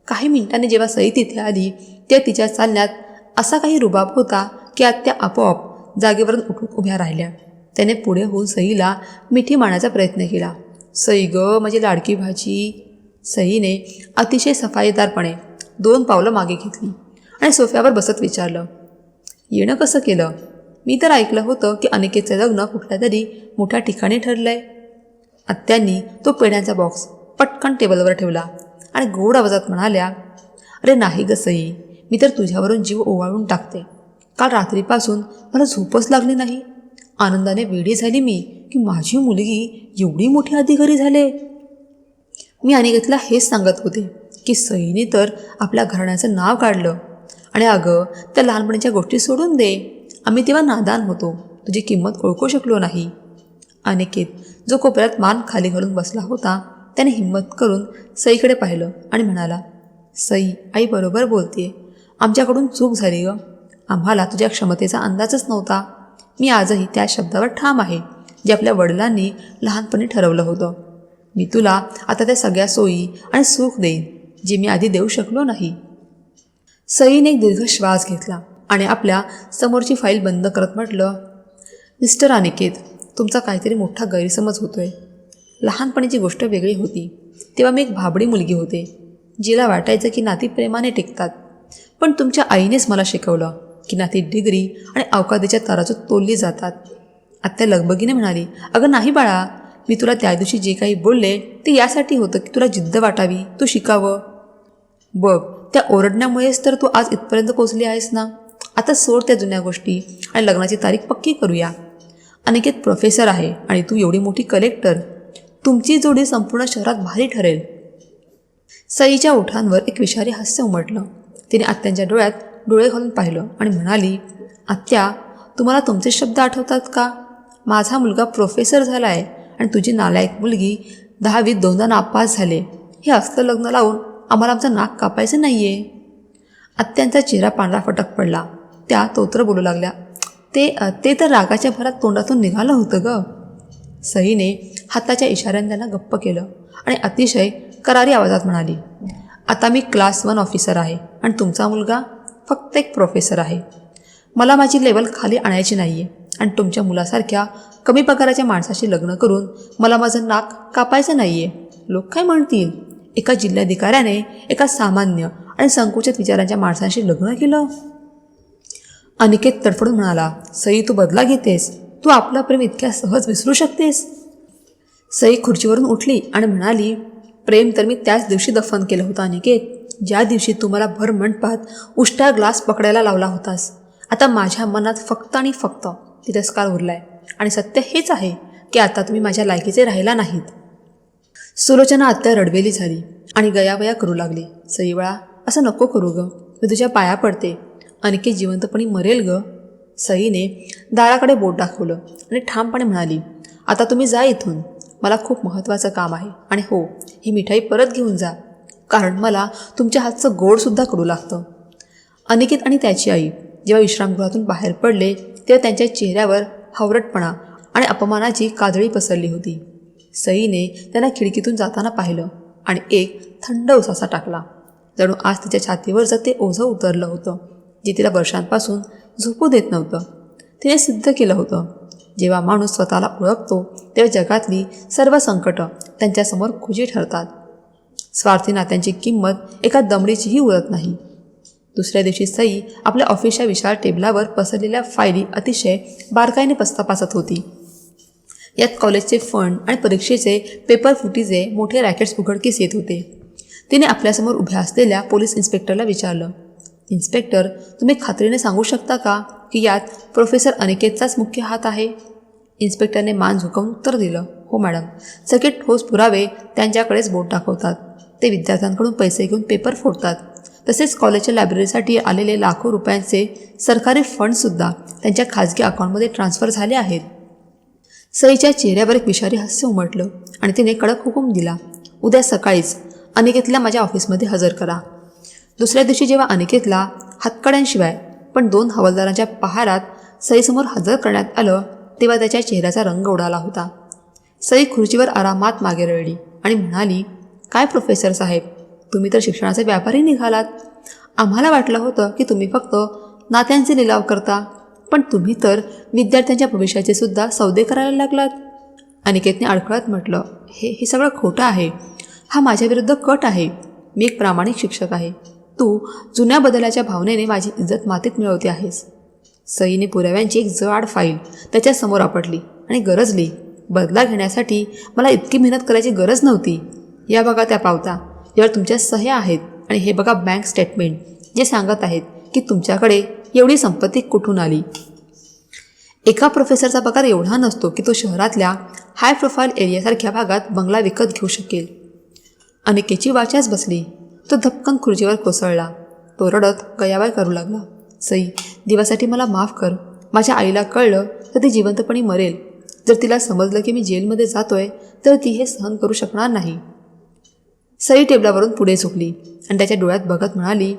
S1: काही मिनिटांनी जेव्हा सई तिथे आली तेव्हा तिच्या चालण्यात असा काही रुबाब होता की आत्या आपोआप जागेवरून उठून उभ्या राहिल्या. त्याने पुढे होऊन सईला मिठी मारण्याचा प्रयत्न केला. सई ग, माझी लाडकी भाजी. सईने अतिशय सफाईदारपणे 2 पावलं मागे घेतली आणि सोफ्यावर बसत विचारलं, येणं कसं केलं? मी तर ऐकलं होतं की अनिकेतचं लग्न कुठल्या तरी मोठ्या ठिकाणी ठरलंय. आत्यांनी तो पेढ्यांचा बॉक्स पटकन टेबलवर ठेवला आणि गोड आवाजात म्हणाल्या, अरे नाही ग सई, मी तर तुझ्यावरून जीव ओवाळून टाकते. काल रात्रीपासून मला झोपच लागली नाही. आनंदाने वेडी झाली मी की माझी मुलगी एवढी मोठी अधिकारी झाले. मी अनिकेतला हेच सांगत होते की सईने तर आपल्या घराण्याचं नाव काढलं. आणि अगं, त्या लहानपणीच्या गोष्टी सोडून दे. आम्ही तेव्हा नादान होतो, तुझी किंमत ओळखू शकलो नाही. अनिकेत जो कोपऱ्यात मान खाली घालून बसला होता त्याने हिंमत करून सईकडे पाहिलं आणि म्हणाला, सई, आई बरोबर बोलतेय. आमच्याकडून चूक झाली ग. आम्हाला तुझ्या क्षमतेचा अंदाजच नव्हता. मी आजही त्या शब्दावर ठाम आहे जे आपल्या वडिलांनी लहानपणी ठरवलं होतं. मी तुला आता त्या सगळ्या सोयी आणि सुख देईन जे मी आधी देऊ शकलो नाही. सईने एक दीर्घ श्वास घेतला आणि आपल्या समोरची फाईल बंद करत म्हटलं, मिस्टर अनिकेत, तुमचा काहीतरी मोठा गैरसमज होतोय. लहानपणीची गोष्ट वेगळी होती. तेव्हा मी एक भाबडी मुलगी होते जिला वाटायचं की नाती प्रेमाने टिकतात. पण तुमच्या आईनेच मला शिकवलं की नाती डिग्री आणि अवकादीच्या तराजूत तोलली जातात. आत्या लगबगीने म्हणाली, अगं नाही बाळा, मी तुला त्या दिवशी जे काही बोलले ते यासाठी होतं की तुला जिद्द वाटावी, तू शिकावं. बघ, त्या ओरडण्यामुळेच तर तू आज इथपर्यंत पोचली आहेस ना. आता सोड त्या जुन्या गोष्टी आणि लग्नाची तारीख पक्की करूया. अनिकेत प्रोफेसर आहे आणि तू एवढी मोठी कलेक्टर. तुमची जोडी संपूर्ण शहरात भारी ठरेल. सईच्या ओठांवर एक विषारी हास्य उमटलं. तिने आत्यांच्या डोळ्यात डोळे घालून पाहिलं आणि म्हणाली, आत्या, तुम्हाला तुमचे शब्द आठवतात का? माझा मुलगा प्रोफेसर झाला आहे आणि तुझी नालायक मुलगी 10वीत 2दा नापास झाले. हे असलं लग्न लावून आम्हाला आमचं नाक कापायचं नाही आहे. आत्यांचा चेहरा पांढरा फटक पडला. त्या तोत्र बोलू लागल्या, ते तर रागाच्या भरात तोंडातून निघालं होतं ग. सईने हाताच्या इशाऱ्याने त्यांना गप्प केलं आणि अतिशय करारी आवाजात म्हणाली, आता मी क्लास 1 ऑफिसर आहे आणि तुमचा मुलगा फक्त एक प्रोफेसर आहे. मला माझी लेवल खाली आणायची नाही आहे आणि तुमच्या मुलासारख्या कमी पगाराच्या माणसाशी लग्न करून मला माझं नाक कापायचं नाही आहे. लोक काय म्हणतील? एका जिल्हाधिकाऱ्याने एका सामान्य आणि संकुचित विचारांच्या माणसांशी लग्न केलं. अनिकेत तडफडून म्हणाला, सई तू बदला घेतेस. तू आपलं प्रेम इतक्या सहज विसरू शकतेस? सई खुर्चीवरून उठली आणि म्हणाली, प्रेम तर मी त्याच दिवशी दफन केलं होतं अनिकेत, ज्या दिवशी तू मला भर मंडपात उष्टा ग्लास पकडायला लावला होतास. आता माझ्या मनात फक्त आणि फक्त तिरस्कार उरलाय आणि सत्य हेच आहे की आता तुम्ही माझ्या लायकीचे राहिला नाहीत. सुलोचना आत्या रडवेली झाली आणि गयावया करू लागली. सई बाळा, असं नको करू ग, मी तुझ्या पाया पडते. अनिकेत जिवंतपणी मरेल ग. सईने दाराकडे बोट दाखवलं आणि ठामपणे म्हणाली, आता तुम्ही जा इथून. मला खूप महत्त्वाचं काम आहे आणि हो, ही मिठाई परत घेऊन जा, कारण मला तुमच्या हातचं गोडसुद्धा कडू लागतं. अनिकेत आणि त्याची आई जेव्हा विश्रामगृहातून बाहेर पडले तेव्हा त्यांच्या चेहऱ्यावर हावरटपणा आणि अपमानाची काजळी पसरली होती. सईने त्यांना खिडकीतून जाताना पाहिलं आणि एक थंड उसासा टाकला. जणू आज तिच्या छातीवरचं ते ओझं उतरलं होतं जे तिला वर्षांपासून झोपू देत नव्हतं. तिने सिद्ध केलं होतं, जेव्हा माणूस स्वतःला ओळखतो तेव्हा जगातली सर्व संकटं त्यांच्यासमोर खुजी ठरतात. स्वार्थी नात्यांची किंमत एका दमडीचीही उरत नाही. दुसऱ्या दिवशी सई आपल्या ऑफिसच्या विशाल टेबलावर पसरलेल्या फायली अतिशय बारकाईने तपासत होती. यात कॉलेजचे फंड आणि परीक्षेचे पेपर फुटीचे मोठे रॅकेट्स उघडकीस येत होते. तिने आपल्यासमोर उभ्या असलेल्या पोलीस इन्स्पेक्टरला विचारलं, इन्स्पेक्टर, तुम्ही खात्रीने सांगू शकता का की यात प्रोफेसर अनिकेतचाच मुख्य हात आहे? इन्स्पेक्टरने मान झुकवून उत्तर दिलं, हो मॅडम. सगळे ठोस पुरावे त्यांच्याकडेच बोट दाखवतात. ते विद्यार्थ्यांकडून पैसे घेऊन पेपर फोडतात. तसेच कॉलेजच्या लायब्ररीसाठी आलेले लाखो रुपयांचे सरकारी फंडसुद्धा त्यांच्या खाजगी अकाउंटमध्ये ट्रान्स्फर झाले आहेत. सईच्या चेहऱ्यावर एक विषारी हास्य उमटलं आणि तिने कडक हुकूम दिला, उद्या सकाळीच अनिकेतला माझ्या ऑफिसमध्ये हजर करा. दुसऱ्या दिवशी जेव्हा अनिकेतला हातकड्यांशिवाय पण 2 हवालदारांच्या पहारात सईसमोर हजर करण्यात आलं तेव्हा त्याच्या चेहऱ्याचा रंग उडाला होता. सई खुर्चीवर आरामात मागे रडली आणि म्हणाली, काय प्रोफेसर साहेब, तुम्ही तर शिक्षणाचे व्यापारी निघालात. आम्हाला वाटलं होतं की तुम्ही फक्त नात्यांचे लिलाव करता, पण तुम्ही तर विद्यार्थ्यांच्या भविष्याचे सुद्धा सौदे करायला लागलात. अनिकेतने अडखळत म्हटलं, हे सगळं खोटं आहे. हा माझ्याविरुद्ध कट आहे. मी एक प्रामाणिक शिक्षक आहे. तू जुन्या बदलाच्या भावनेने माझी इज्जत मातीत मिळवते आहेस. सईने पुराव्यांची एक जड फाईल त्याच्यासमोर आपटली आणि गरजली, बदला घेण्यासाठी मला इतकी मेहनत करायची गरज नव्हती. या बघा त्या पावत्या यावर तुमच्या सह्या आहेत आणि हे बघा बँक स्टेटमेंट जे सांगत आहेत की तुमच्याकडे एवढी संपत्ती कुठून आली. एका प्रोफेसरचा पगार एवढा नसतो की तो शहरातल्या हाय प्रोफाईल एरियासारख्या भागात बंगला विकत घेऊ शकेल. अनिकेची वाचाच बसली. तो धपकन खुर्चीवर कोसळला. तो रडत गयाबाय करू लागला, सई, दिवासाठी मला माफ कर. माझ्या आईला कळलं तर ती जिवंतपणी मरेल. जर तिला समजलं की मी जेलमध्ये जातोय तर ती हे सहन करू शकणार नाही. सई टेबलावरून पुढे झुकली आणि त्याच्या डोळ्यात बघत म्हणाली,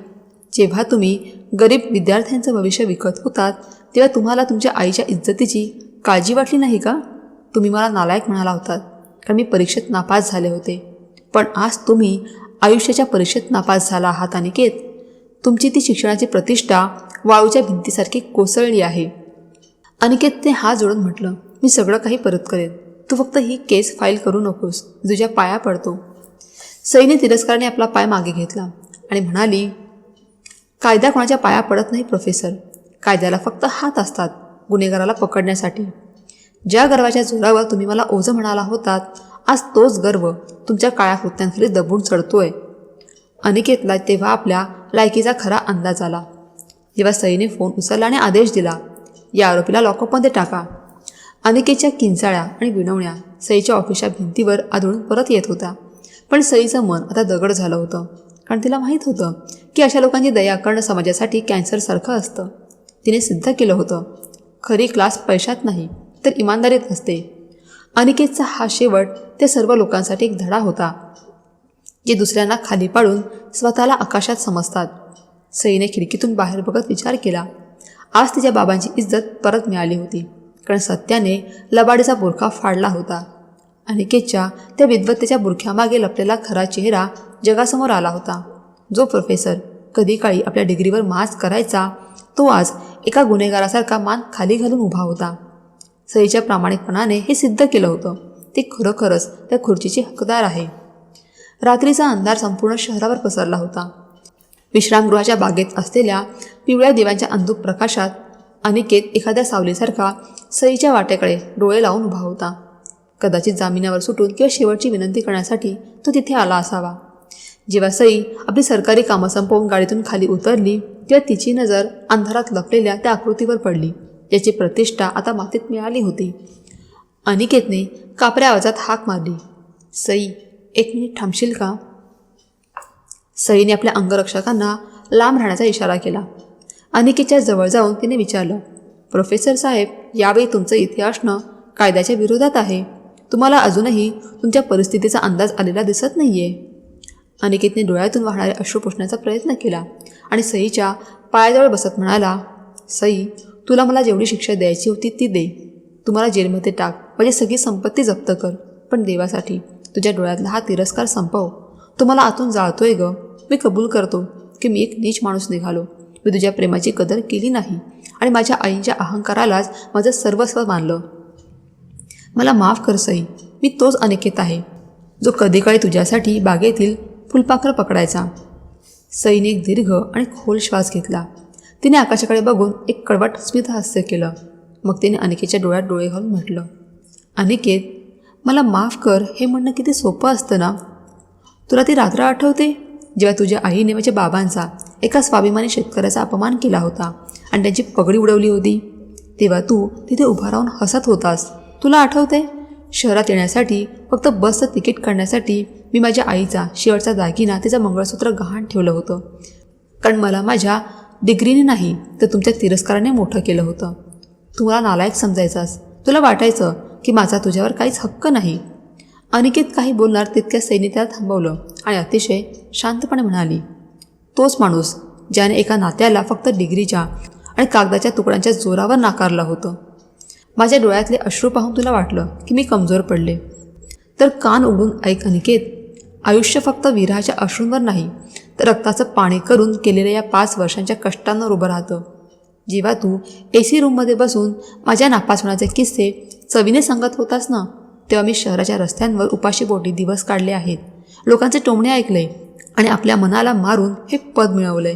S1: जेव्हा तुम्ही गरीब विद्यार्थ्यांचं भविष्य विकत होतात तेव्हा तुम्हाला तुमच्या आईच्या इज्जतीची काळजी वाटली नाही का? तुम्ही मला नालायक म्हणाला होतात कारण मी परीक्षेत नापास झाले होते. पण आज तुम्ही आयुष्याच्या परीक्षेत नापास झाला आहात अनिकेत. तुमची ती शिक्षणाची प्रतिष्ठा वाळूच्या भिंतीसारखी कोसळली आहे. अनिकेतने हात जोडून म्हटलं, मी सगळं काही परत करेन. तू फक्त ही केस फाईल करू नकोस. तुझ्या पाया पडतो. सईने तिरस्काराने आपला पाय मागे घेतला आणि म्हणाली, कायदा कोणाच्या पाया पडत नाही प्रोफेसर. कायद्याला फक्त हात असतात गुन्हेगाराला पकडण्यासाठी. ज्या गर्वाच्या जोरावर तुम्ही मला ओझं म्हणाला होतात, आज तोच गर्व तुमच्या काळ्या कृत्यांखाली दबून चढतोय. अनिकेतला तेव्हा आपल्या लायकीचा खरा अंदाज आला. जेव्हा सईने फोन उचलला आणि आदेश दिला, या आरोपीला लॉकअपमध्ये टाका. अनिकेतच्या किंचाळ्या आणि विनवण्या सईच्या ऑफिसच्या भिंतीवर आदळून परत येत होता. पण सईचं मन आता दगड झालं होतं, कारण तिला माहीत होतं की अशा लोकांची दया करणं समाजासाठी कॅन्सरसारखं असतं. तिने सिद्ध केलं होतं, खरी क्लास पैशात नाही तर इमानदारीत असते. अनिकेतचा हा शेवट त्या सर्व लोकांसाठी एक धडा होता जे दुसऱ्यांना खाली पाडून स्वतःला आकाशात समजतात. सईने खिडकीतून बाहेर बघत विचार केला. आज तिच्या बाबांची इज्जत परत मिळाली होती, कारण सत्याने लबाडीचा बुरखा फाडला होता. अनिकेतच्या त्या विद्वत्तेच्या बुरख्यामागे लपलेला खरा चेहरा जगासमोर आला होता. जो प्रोफेसर कधी काळी आपल्या डिग्रीवर माच करायचा, तो आज एका गुन्हेगारासारखा मान खाली घालून उभा होता. सईच्या प्रामाणिकपणाने हे सिद्ध केलं होतं. ती खरोखरच त्या खुर्चीची हकदार आहे. रात्रीचा अंधार संपूर्ण शहरावर पसरला होता. विश्रामगृहाच्या बागेत असलेल्या पिवळ्या दिव्यांच्या अंधुक प्रकाशात अनिकेत एखाद्या सावलीसारखा सईच्या वाटेकडे डोळे लावून उभा होता. कदाचित जामिनावर सुटून किंवा शेवटची विनंती करण्यासाठी तो तिथे आला असावा. जेव्हा सई आपली सरकारी कामं संपवून गाडीतून खाली उतरली, तेव्हा तिची नजर अंधारात लपलेल्या त्या आकृतीवर पडली, ज्याची प्रतिष्ठा आता मातीत मिळाली होती. अनिकेतने कापऱ्या आवाजात हाक मारली, सई, 1 मिनिट थांबशील का? सईने आपल्या अंगरक्षकांना लांब राहण्याचा इशारा केला. अनिकेतच्या जवळ जाऊन तिने विचारलं, प्रोफेसर साहेब, यावेळी तुमचं इथे असणं कायद्याच्या विरोधात आहे. तुम्हाला अजूनही तुमच्या परिस्थितीचा अंदाज आलेला दिसत नाही आहे. अनिकेतने डोळ्यातून वाहणारे अश्रू पुसण्याचा प्रयत्न केला आणि सईच्या पायाजवळ बसत म्हणाला, सई, तुला मला जेवढी शिक्षा द्यायची होती ती दे. तुम्हाला जेलमध्ये टाक, माझी सगळी संपत्ती जप्त कर, पण देवासाठी तुझ्या डोळ्यातला हा तिरस्कार संपव. तुम्हाला आतून जाळतोय ग. मी कबूल करतो की मी एक नीच माणूस निघालो. मी तुझ्या प्रेमाची कदर केली नाही आणि माझ्या आईच्या अहंकारालाच माझं सर्वस्व मानलं. मला माफ कर सई. मी तोच अनिकेत आहे जो कधी काळी तुझ्यासाठी बागेतील फुलपाखरं पकडायचा. सईने एक दीर्घ आणि खोल श्वास घेतला. तिने आकाशाकडे बघून एक कडवट स्मितहास्य केलं. मग तिने अनिकेतच्या डोळ्यात डोळे घालून म्हटलं, अनिकेत, मला माफ कर हे म्हणणं किती सोपं असतं ना. तुला ती रात्र आठवते जेव्हा तुझ्या आईने माझ्या बाबांचा, एका स्वाभिमानी शेतकऱ्याचा अपमान केला होता आणि त्यांची पगडी उडवली होती? तेव्हा तू तिथे उभा राहून हसत होतास. तुला आठवते? शहरात येण्यासाठी फक्त बसचं तिकीट काढण्यासाठी मी माझ्या आईचा शेवटचा दागिना, तिचं मंगळसूत्र गहाण ठेवलं होतं, कारण मला माझ्या डिग्रीने नाही तर तुमच्या तिरस्काराने मोठं केलं होतं. तू मला नालायक समजायचास. तुला वाटायचं की माझा तुझ्यावर काहीच हक्क नाही. अनिकेत काही बोलणार तितक्या सईने त्याला थांबवलं आणि अतिशय शांतपणे म्हणाली, तोच माणूस ज्याने एका नात्याला फक्त डिग्रीच्या आणि कागदाच्या तुकड्यांच्या जोरावर नाकारलं होतं. माझ्या डोळ्यातले अश्रू पाहून तुला वाटलं की मी कमजोर पडले. तर कान उघडून ऐक अनिकेत, आयुष्य फक्त विरहाच्या अश्रूंवर नाही तर रक्ताचं पाणी करून केलेल्या या 5 वर्षांच्या कष्टांवर उभं राहतं. जेव्हा तू AC रूममध्ये बसून माझ्या नापास होण्याचे किस्से चवीने सांगत होतास ना, तेव्हा मी शहराच्या रस्त्यांवर उपाशीपोटी दिवस काढले आहेत, लोकांचे टोमणे ऐकले आणि आपल्या मनाला मारून हे पद मिळवलंय.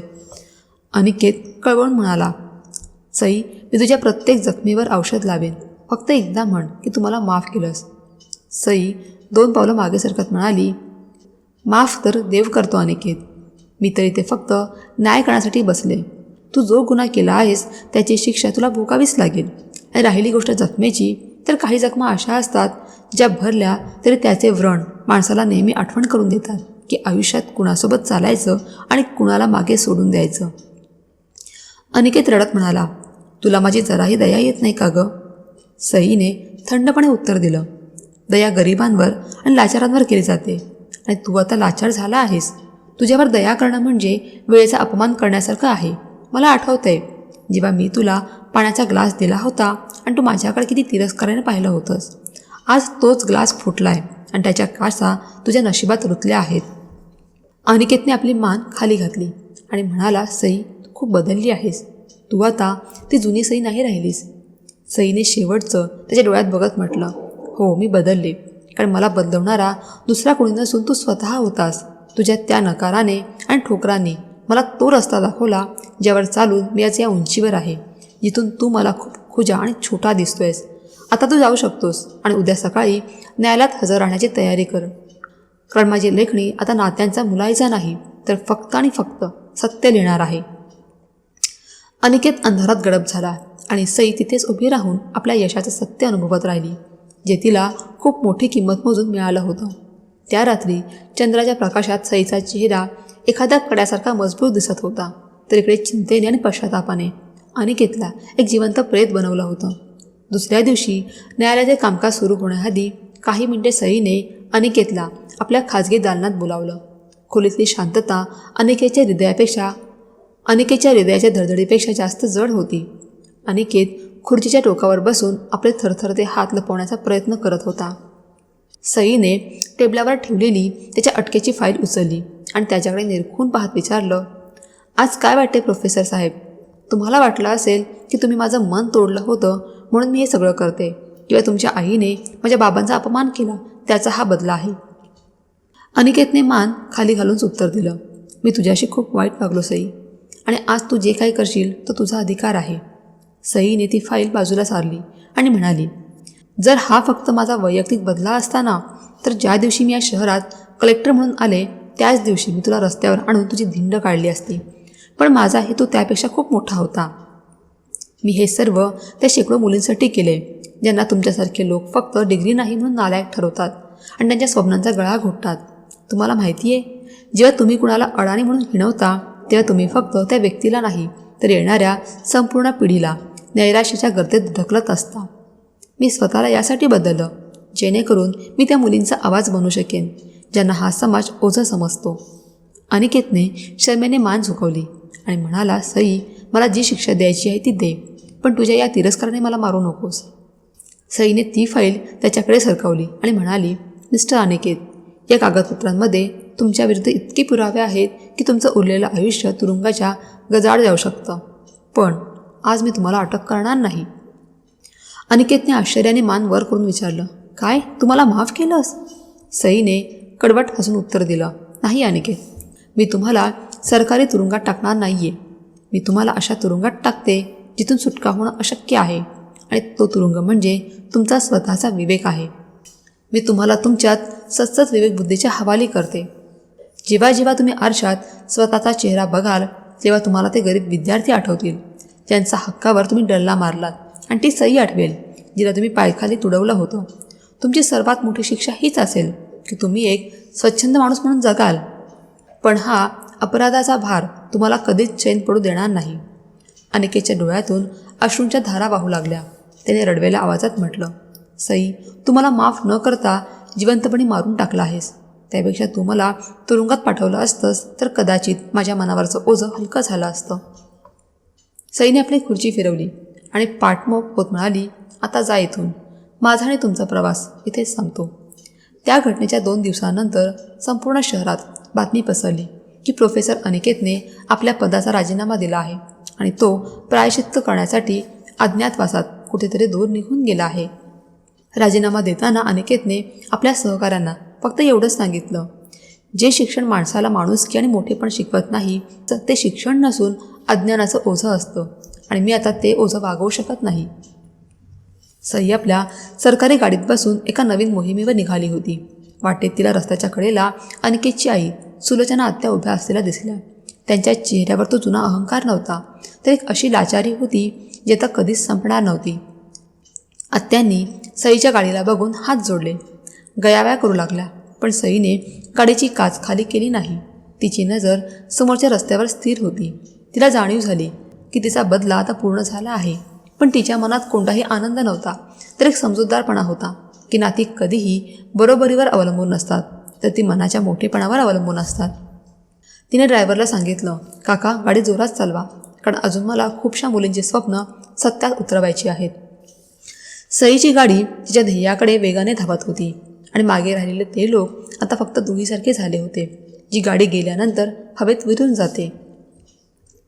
S1: अनिकेत कळवळून म्हणाला, सई, मी तुझ्या प्रत्येक जखमीवर औषध लावेन. फक्त एकदा म्हण की तुम्हाला माफ केलंस. सई 2 पावलं मागे सरकत म्हणाली, माफ तर देव करतो अनिकेत. मी तर इथे फक्त न्याय करण्यासाठी बसले. तू जो गुन्हा केला आहेस त्याची शिक्षा तुला भोगावीच लागेल. आणि राहिली गोष्ट जखमेची, तर काही जखमा अशा असतात ज्या भरल्या तरी त्याचे व्रण माणसाला नेहमी आठवण करून देतात की आयुष्यात कुणासोबत चालायचं आणि कुणाला मागे सोडून द्यायचं. अनिकेत रडत म्हणाला, तुला माझी जराही दया येत नाही का गं? सईने थंडपणे उत्तर दिलं, दया गरिबांवर आणि लाचारांवर केली जाते आणि तू आता लाचार झाला आहेस. तुझ्यावर दया करणं म्हणजे वेळेचा अपमान करण्यासारखं आहे. मला आठवतंय जेव्हा मी तुला पाण्याचा ग्लास दिला होता आणि तू माझ्याकडे किती तिरस्काराने पाहिलं होतंस. आज तोच ग्लास फुटलाय आणि त्याच्या काचा तुझ्या नशिबात रुतल्या आहेत. अनिकेतने आपली मान खाली घातली आणि म्हणाला, सई, तू खूप बदलली आहेस. तू आता ती जुनी सई नाही राहिलीस. सईने शेवटचं त्याच्या डोळ्यात बघत म्हटलं, हो, मी बदलले, कारण मला बदलवणारा दुसरा कोणी नसून तू स्वतः होतास. तुझ्या त्या नकाराने आणि ठोकरांनी मला तो रस्ता दाखवला ज्यावर चालून मी आज या उंचीवर आहे, जिथून तू मला खूप खुजा आणि छोटा दिसतोयस. आता तू जाऊ शकतोस आणि उद्या सकाळी न्यायालयात हजर राहण्याची तयारी कर, कारण माझी लेखणी आता नात्यांचा मुलायचा नाही तर फक्त आणि फक्त सत्य लिहिणार आहे. अनिकेत अंधारात गडप झाला आणि सई तिथेच उभी राहून आपल्या यशाचं सत्य अनुभवत राहिली, जे तिला खूप मोठी किंमत मोजून मिळालं होतं. त्या रात्री चंद्राच्या प्रकाशात सईचा चेहरा एखाद्या कड्यासारखा मजबूत दिसत होता, तर इकडे चिंतेने आणि पश्चातापाने अनिकेतला एक जिवंत प्रेत बनवलं होतं. दुसऱ्या दिवशी न्यायालयाचे कामकाज सुरू होण्याआधी काही मिनिटे सईने अनिकेतला आपल्या खाजगी दालनात बोलावलं. खोलीतली शांतता अनिकेतच्या हृदयापेक्षा अनिकेतच्या हृदयाच्या धडधडीपेक्षा जास्त जड होती. अनिकेत खुर्चीच्या टोकावर बसून आपले थरथरते हात लपवण्याचा प्रयत्न करत होता. सईने टेबलावर ठेवलेली त्याच्या अटकेची फाईल उचलली आणि त्याच्याकडे निरखून पाहत विचारलं, आज काय वाटते प्रोफेसर साहेब? तुम्हाला वाटलं असेल की तुम्ही माझं मन तोडलं होतं म्हणून मी हे सगळं करते, किंवा तुमच्या आईने माझ्या बाबांचा अपमान केला त्याचा हा बदला आहे. अनिकेतने मान खाली घालून उत्तर दिलं, मी तुझ्याशी खूप वाईट वागलो सई, आणि आज तू जे काही करशील तो तुझा अधिकार आहे. सईने ती फाईल बाजूला सारली आणि म्हणाली, जर हा फक्त माझा वैयक्तिक बदला असता ना, तर ज्या दिवशी मी या शहरात कलेक्टर म्हणून आले त्याच दिवशी मी तुला रस्त्यावर आणून तुझी धिंड काढली असती. पण माझा हेतू त्यापेक्षा खूप मोठा होता. मी हे सर्व त्या शेकडो मुलींसाठी केले ज्यांना तुमच्यासारखे लोक फक्त डिग्री नाही म्हणून नालायक ठरवतात आणि त्यांच्या स्वप्नांचा गळा घोटतात. तुम्हाला माहिती आहे, जेव्हा तुम्ही कुणाला अडाणी म्हणून हिणवता तेव्हा तुम्ही फक्त त्या व्यक्तीला नाही तर येणाऱ्या संपूर्ण पिढीला नैराश्याच्या गर्तेत ढकलत असता. मी स्वतःला यासाठी बदललं जेणेकरून मी त्या मुलींचा आवाज बनू शकेन ज्यांना हा समाज ओझं समजतो. अनिकेतने शर्मेने मान झुकवली आणि म्हणाला, सई, मला जी शिक्षा द्यायची आहे ती दे, पण तुझ्या या तिरस्काराने मला मारू नकोस. सईने ती फाईल त्याच्याकडे सरकवली आणि म्हणाली, मिस्टर अनिकेत, या कागदपत्रांमध्ये तुमच्याविरुद्ध इतके पुरावे आहेत की तुमचं उरलेलं आयुष्य तुरुंगाच्या गजाआड जाऊ शकतं. पण आज मी तुम्हाला अटक करणार नाही. अनिकेतने आश्चर्याने मान वर करून विचारलं, काय, तुम्हाला माफ केलंस? सईने कडवट हसून उत्तर दिलं, नाही अनिकेत, मी तुम्हाला सरकारी तुरुंगात टाकणार नाही आहे. मी तुम्हाला अशा तुरुंगात टाकते जिथून सुटका होणं अशक्य आहे, आणि तो तुरुंग म्हणजे तुमचा स्वतःचा विवेक आहे. मी तुम्हाला तुमच्यात सतत विवेकबुद्धीच्या हवाली करते. जेव्हा जेव्हा तुम्ही आरशात स्वतःचा चेहरा बघाल तेव्हा तुम्हाला ते गरीब विद्यार्थी आठवतील ज्यांचा हक्कावर तुम्ही डल्ला मारलात, आणि ती सई आठवेल जिला तुम्ही पायखाली तुडवलं होतं. तुमची सर्वात मोठी शिक्षा हीच असेल की तुम्ही एक स्वच्छंद माणूस म्हणून जगाल, पण हा अपराधाचा भार तुम्हाला कधीच चैन पडू देणार नाही. अनिकेतच्या डोळ्यातून अश्रूंच्या धारा वाहू लागल्या. त्याने रडवेल्या आवाजात म्हटलं, सई, तू मला माफ न करता जिवंतपणे मारून टाकला आहेस. त्यापेक्षा तू मला तुरुंगात पाठवलं असतंस तर कदाचित माझ्या मनावरचं ओझं हलकं झालं असतं. सईने आपली खुर्ची फिरवली आणि पाठमोक होत म्हणाली, आता जा इथून. माझा आणि तुमचा प्रवास इथेच संपतो. त्या घटनेच्या 2 दिवसांनंतर संपूर्ण शहरात बातमी पसरली की प्रोफेसर अनिकेतने आपल्या पदाचा राजीनामा दिला आहे आणि तो प्रायश्चित्त करण्यासाठी अज्ञातवासात कुठेतरी दूर निघून गेला आहे. राजीनामा देताना अनिकेतने आपल्या सहकाऱ्यांना फक्त एवढंच सांगितलं, जे शिक्षण माणसाला माणुसकी आणि मोठेपण शिकवत नाही तर ते शिक्षण नसून अज्ञानाचं ओझं असतं, आणि मी आता ते ओझं वागवू शकत नाही. सई आपल्या सरकारी गाडीत बसून एका नवीन मोहिमेवर निघाली होती. वाटेत तिला रस्त्याच्या कडेला अनिकेतची आई सुलोचना आत्या उभ्या असलेल्या दिसल्या. त्यांच्या चेहऱ्यावर तो जुना अहंकार नव्हता, तर एक अशी लाचारी होती जी आता कधीच संपणार नव्हती. आत्यांनी सईच्या गाडीला बघून हात जोडले, गयावया करू लागल्या, पण सईने गाडीची काच खाली केली नाही. तिची नजर समोरच्या रस्त्यावर स्थिर होती. तिला जाणीव झाली की तिचा बदला आता पूर्ण झाला आहे, पण तिच्या मनात कोणताही आनंद नव्हता, तर एक समजूतदारपणा होता की नाती कधीही बरोबरीवर अवलंबून नसतात, तर ती मनाच्या मोठेपणावर अवलंबून असतात. तिने ड्रायव्हरला सांगितलं, काका, गाडी जोरात चालवा, कारण अजून मला खूपशा मुलींची स्वप्न सत्यात उतरवायची आहेत. सईची गाडी तिच्या ध्येयाकडे वेगाने धावत होती आणि मागे राहिलेले ते लोक आता फक्त दुहीसारखे झाले होते, जी गाडी गेल्यानंतर हवेत विरून जाते.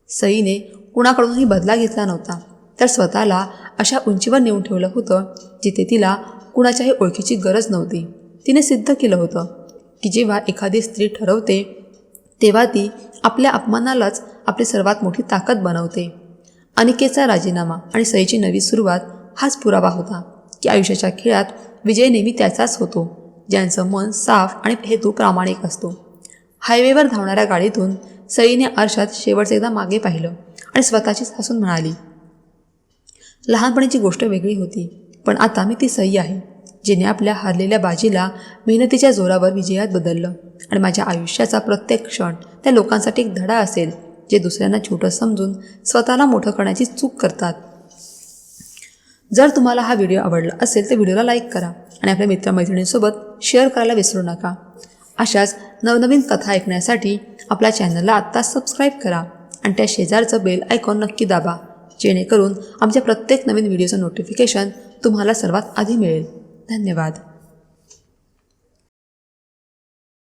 S1: सईने कुणाकडूनही बदला घेतला नव्हता, तर स्वतःला अशा उंचीवर नेऊन ठेवलं होतं जिथे तिला कुणाच्याही ओळखीची गरज नव्हती. तिने सिद्ध केलं होतं की जेव्हा एखादी स्त्री ठरवते तेव्हा ती आपल्या अपमानालाच आपली सर्वात मोठी ताकद बनवते. अनिकेतचा राजीनामा आणि सईची नवी सुरुवात हाच पुरावा होता की आयुष्याच्या खेळात विजय नेहमी त्याचाच होतो ज्यांचं मन साफ आणि हेतू प्रामाणिक असतो. हायवेवर धावणाऱ्या गाडीतून सईने आरशात शेवटचं एकदा मागे पाहिलं आणि स्वतःचीच हसून म्हणाली, लहानपणीची गोष्ट वेगळी होती, पण आता मी ती सई आहे जिने आपल्या हारलेल्या बाजीला मेहनतीच्या जोरावर विजयात बदललं, आणि माझ्या आयुष्याचा प्रत्येक क्षण त्या लोकांसाठी एक धडा असेल जे दुसऱ्यांना छोटं समजून स्वतःला मोठं करण्याची चूक करतात. जर तुम्हाला हा व्हिडिओ आवडला असेल तर व्हिडिओला लाईक करा आणि आपल्या मित्रमैत्रिणींसोबत शेअर करायला विसरू नका. अशाच नवनवीन कथा ऐकण्यासाठी आपल्या चॅनलला आत्ताच सबस्क्राईब करा आणि त्या शेजारचं बेल आयकॉन नक्की दाबा, जेणेकरून आमच्या प्रत्येक नवीन व्हिडिओचं नोटिफिकेशन तुम्हाला सर्वात आधी मिळेल. धन्यवाद.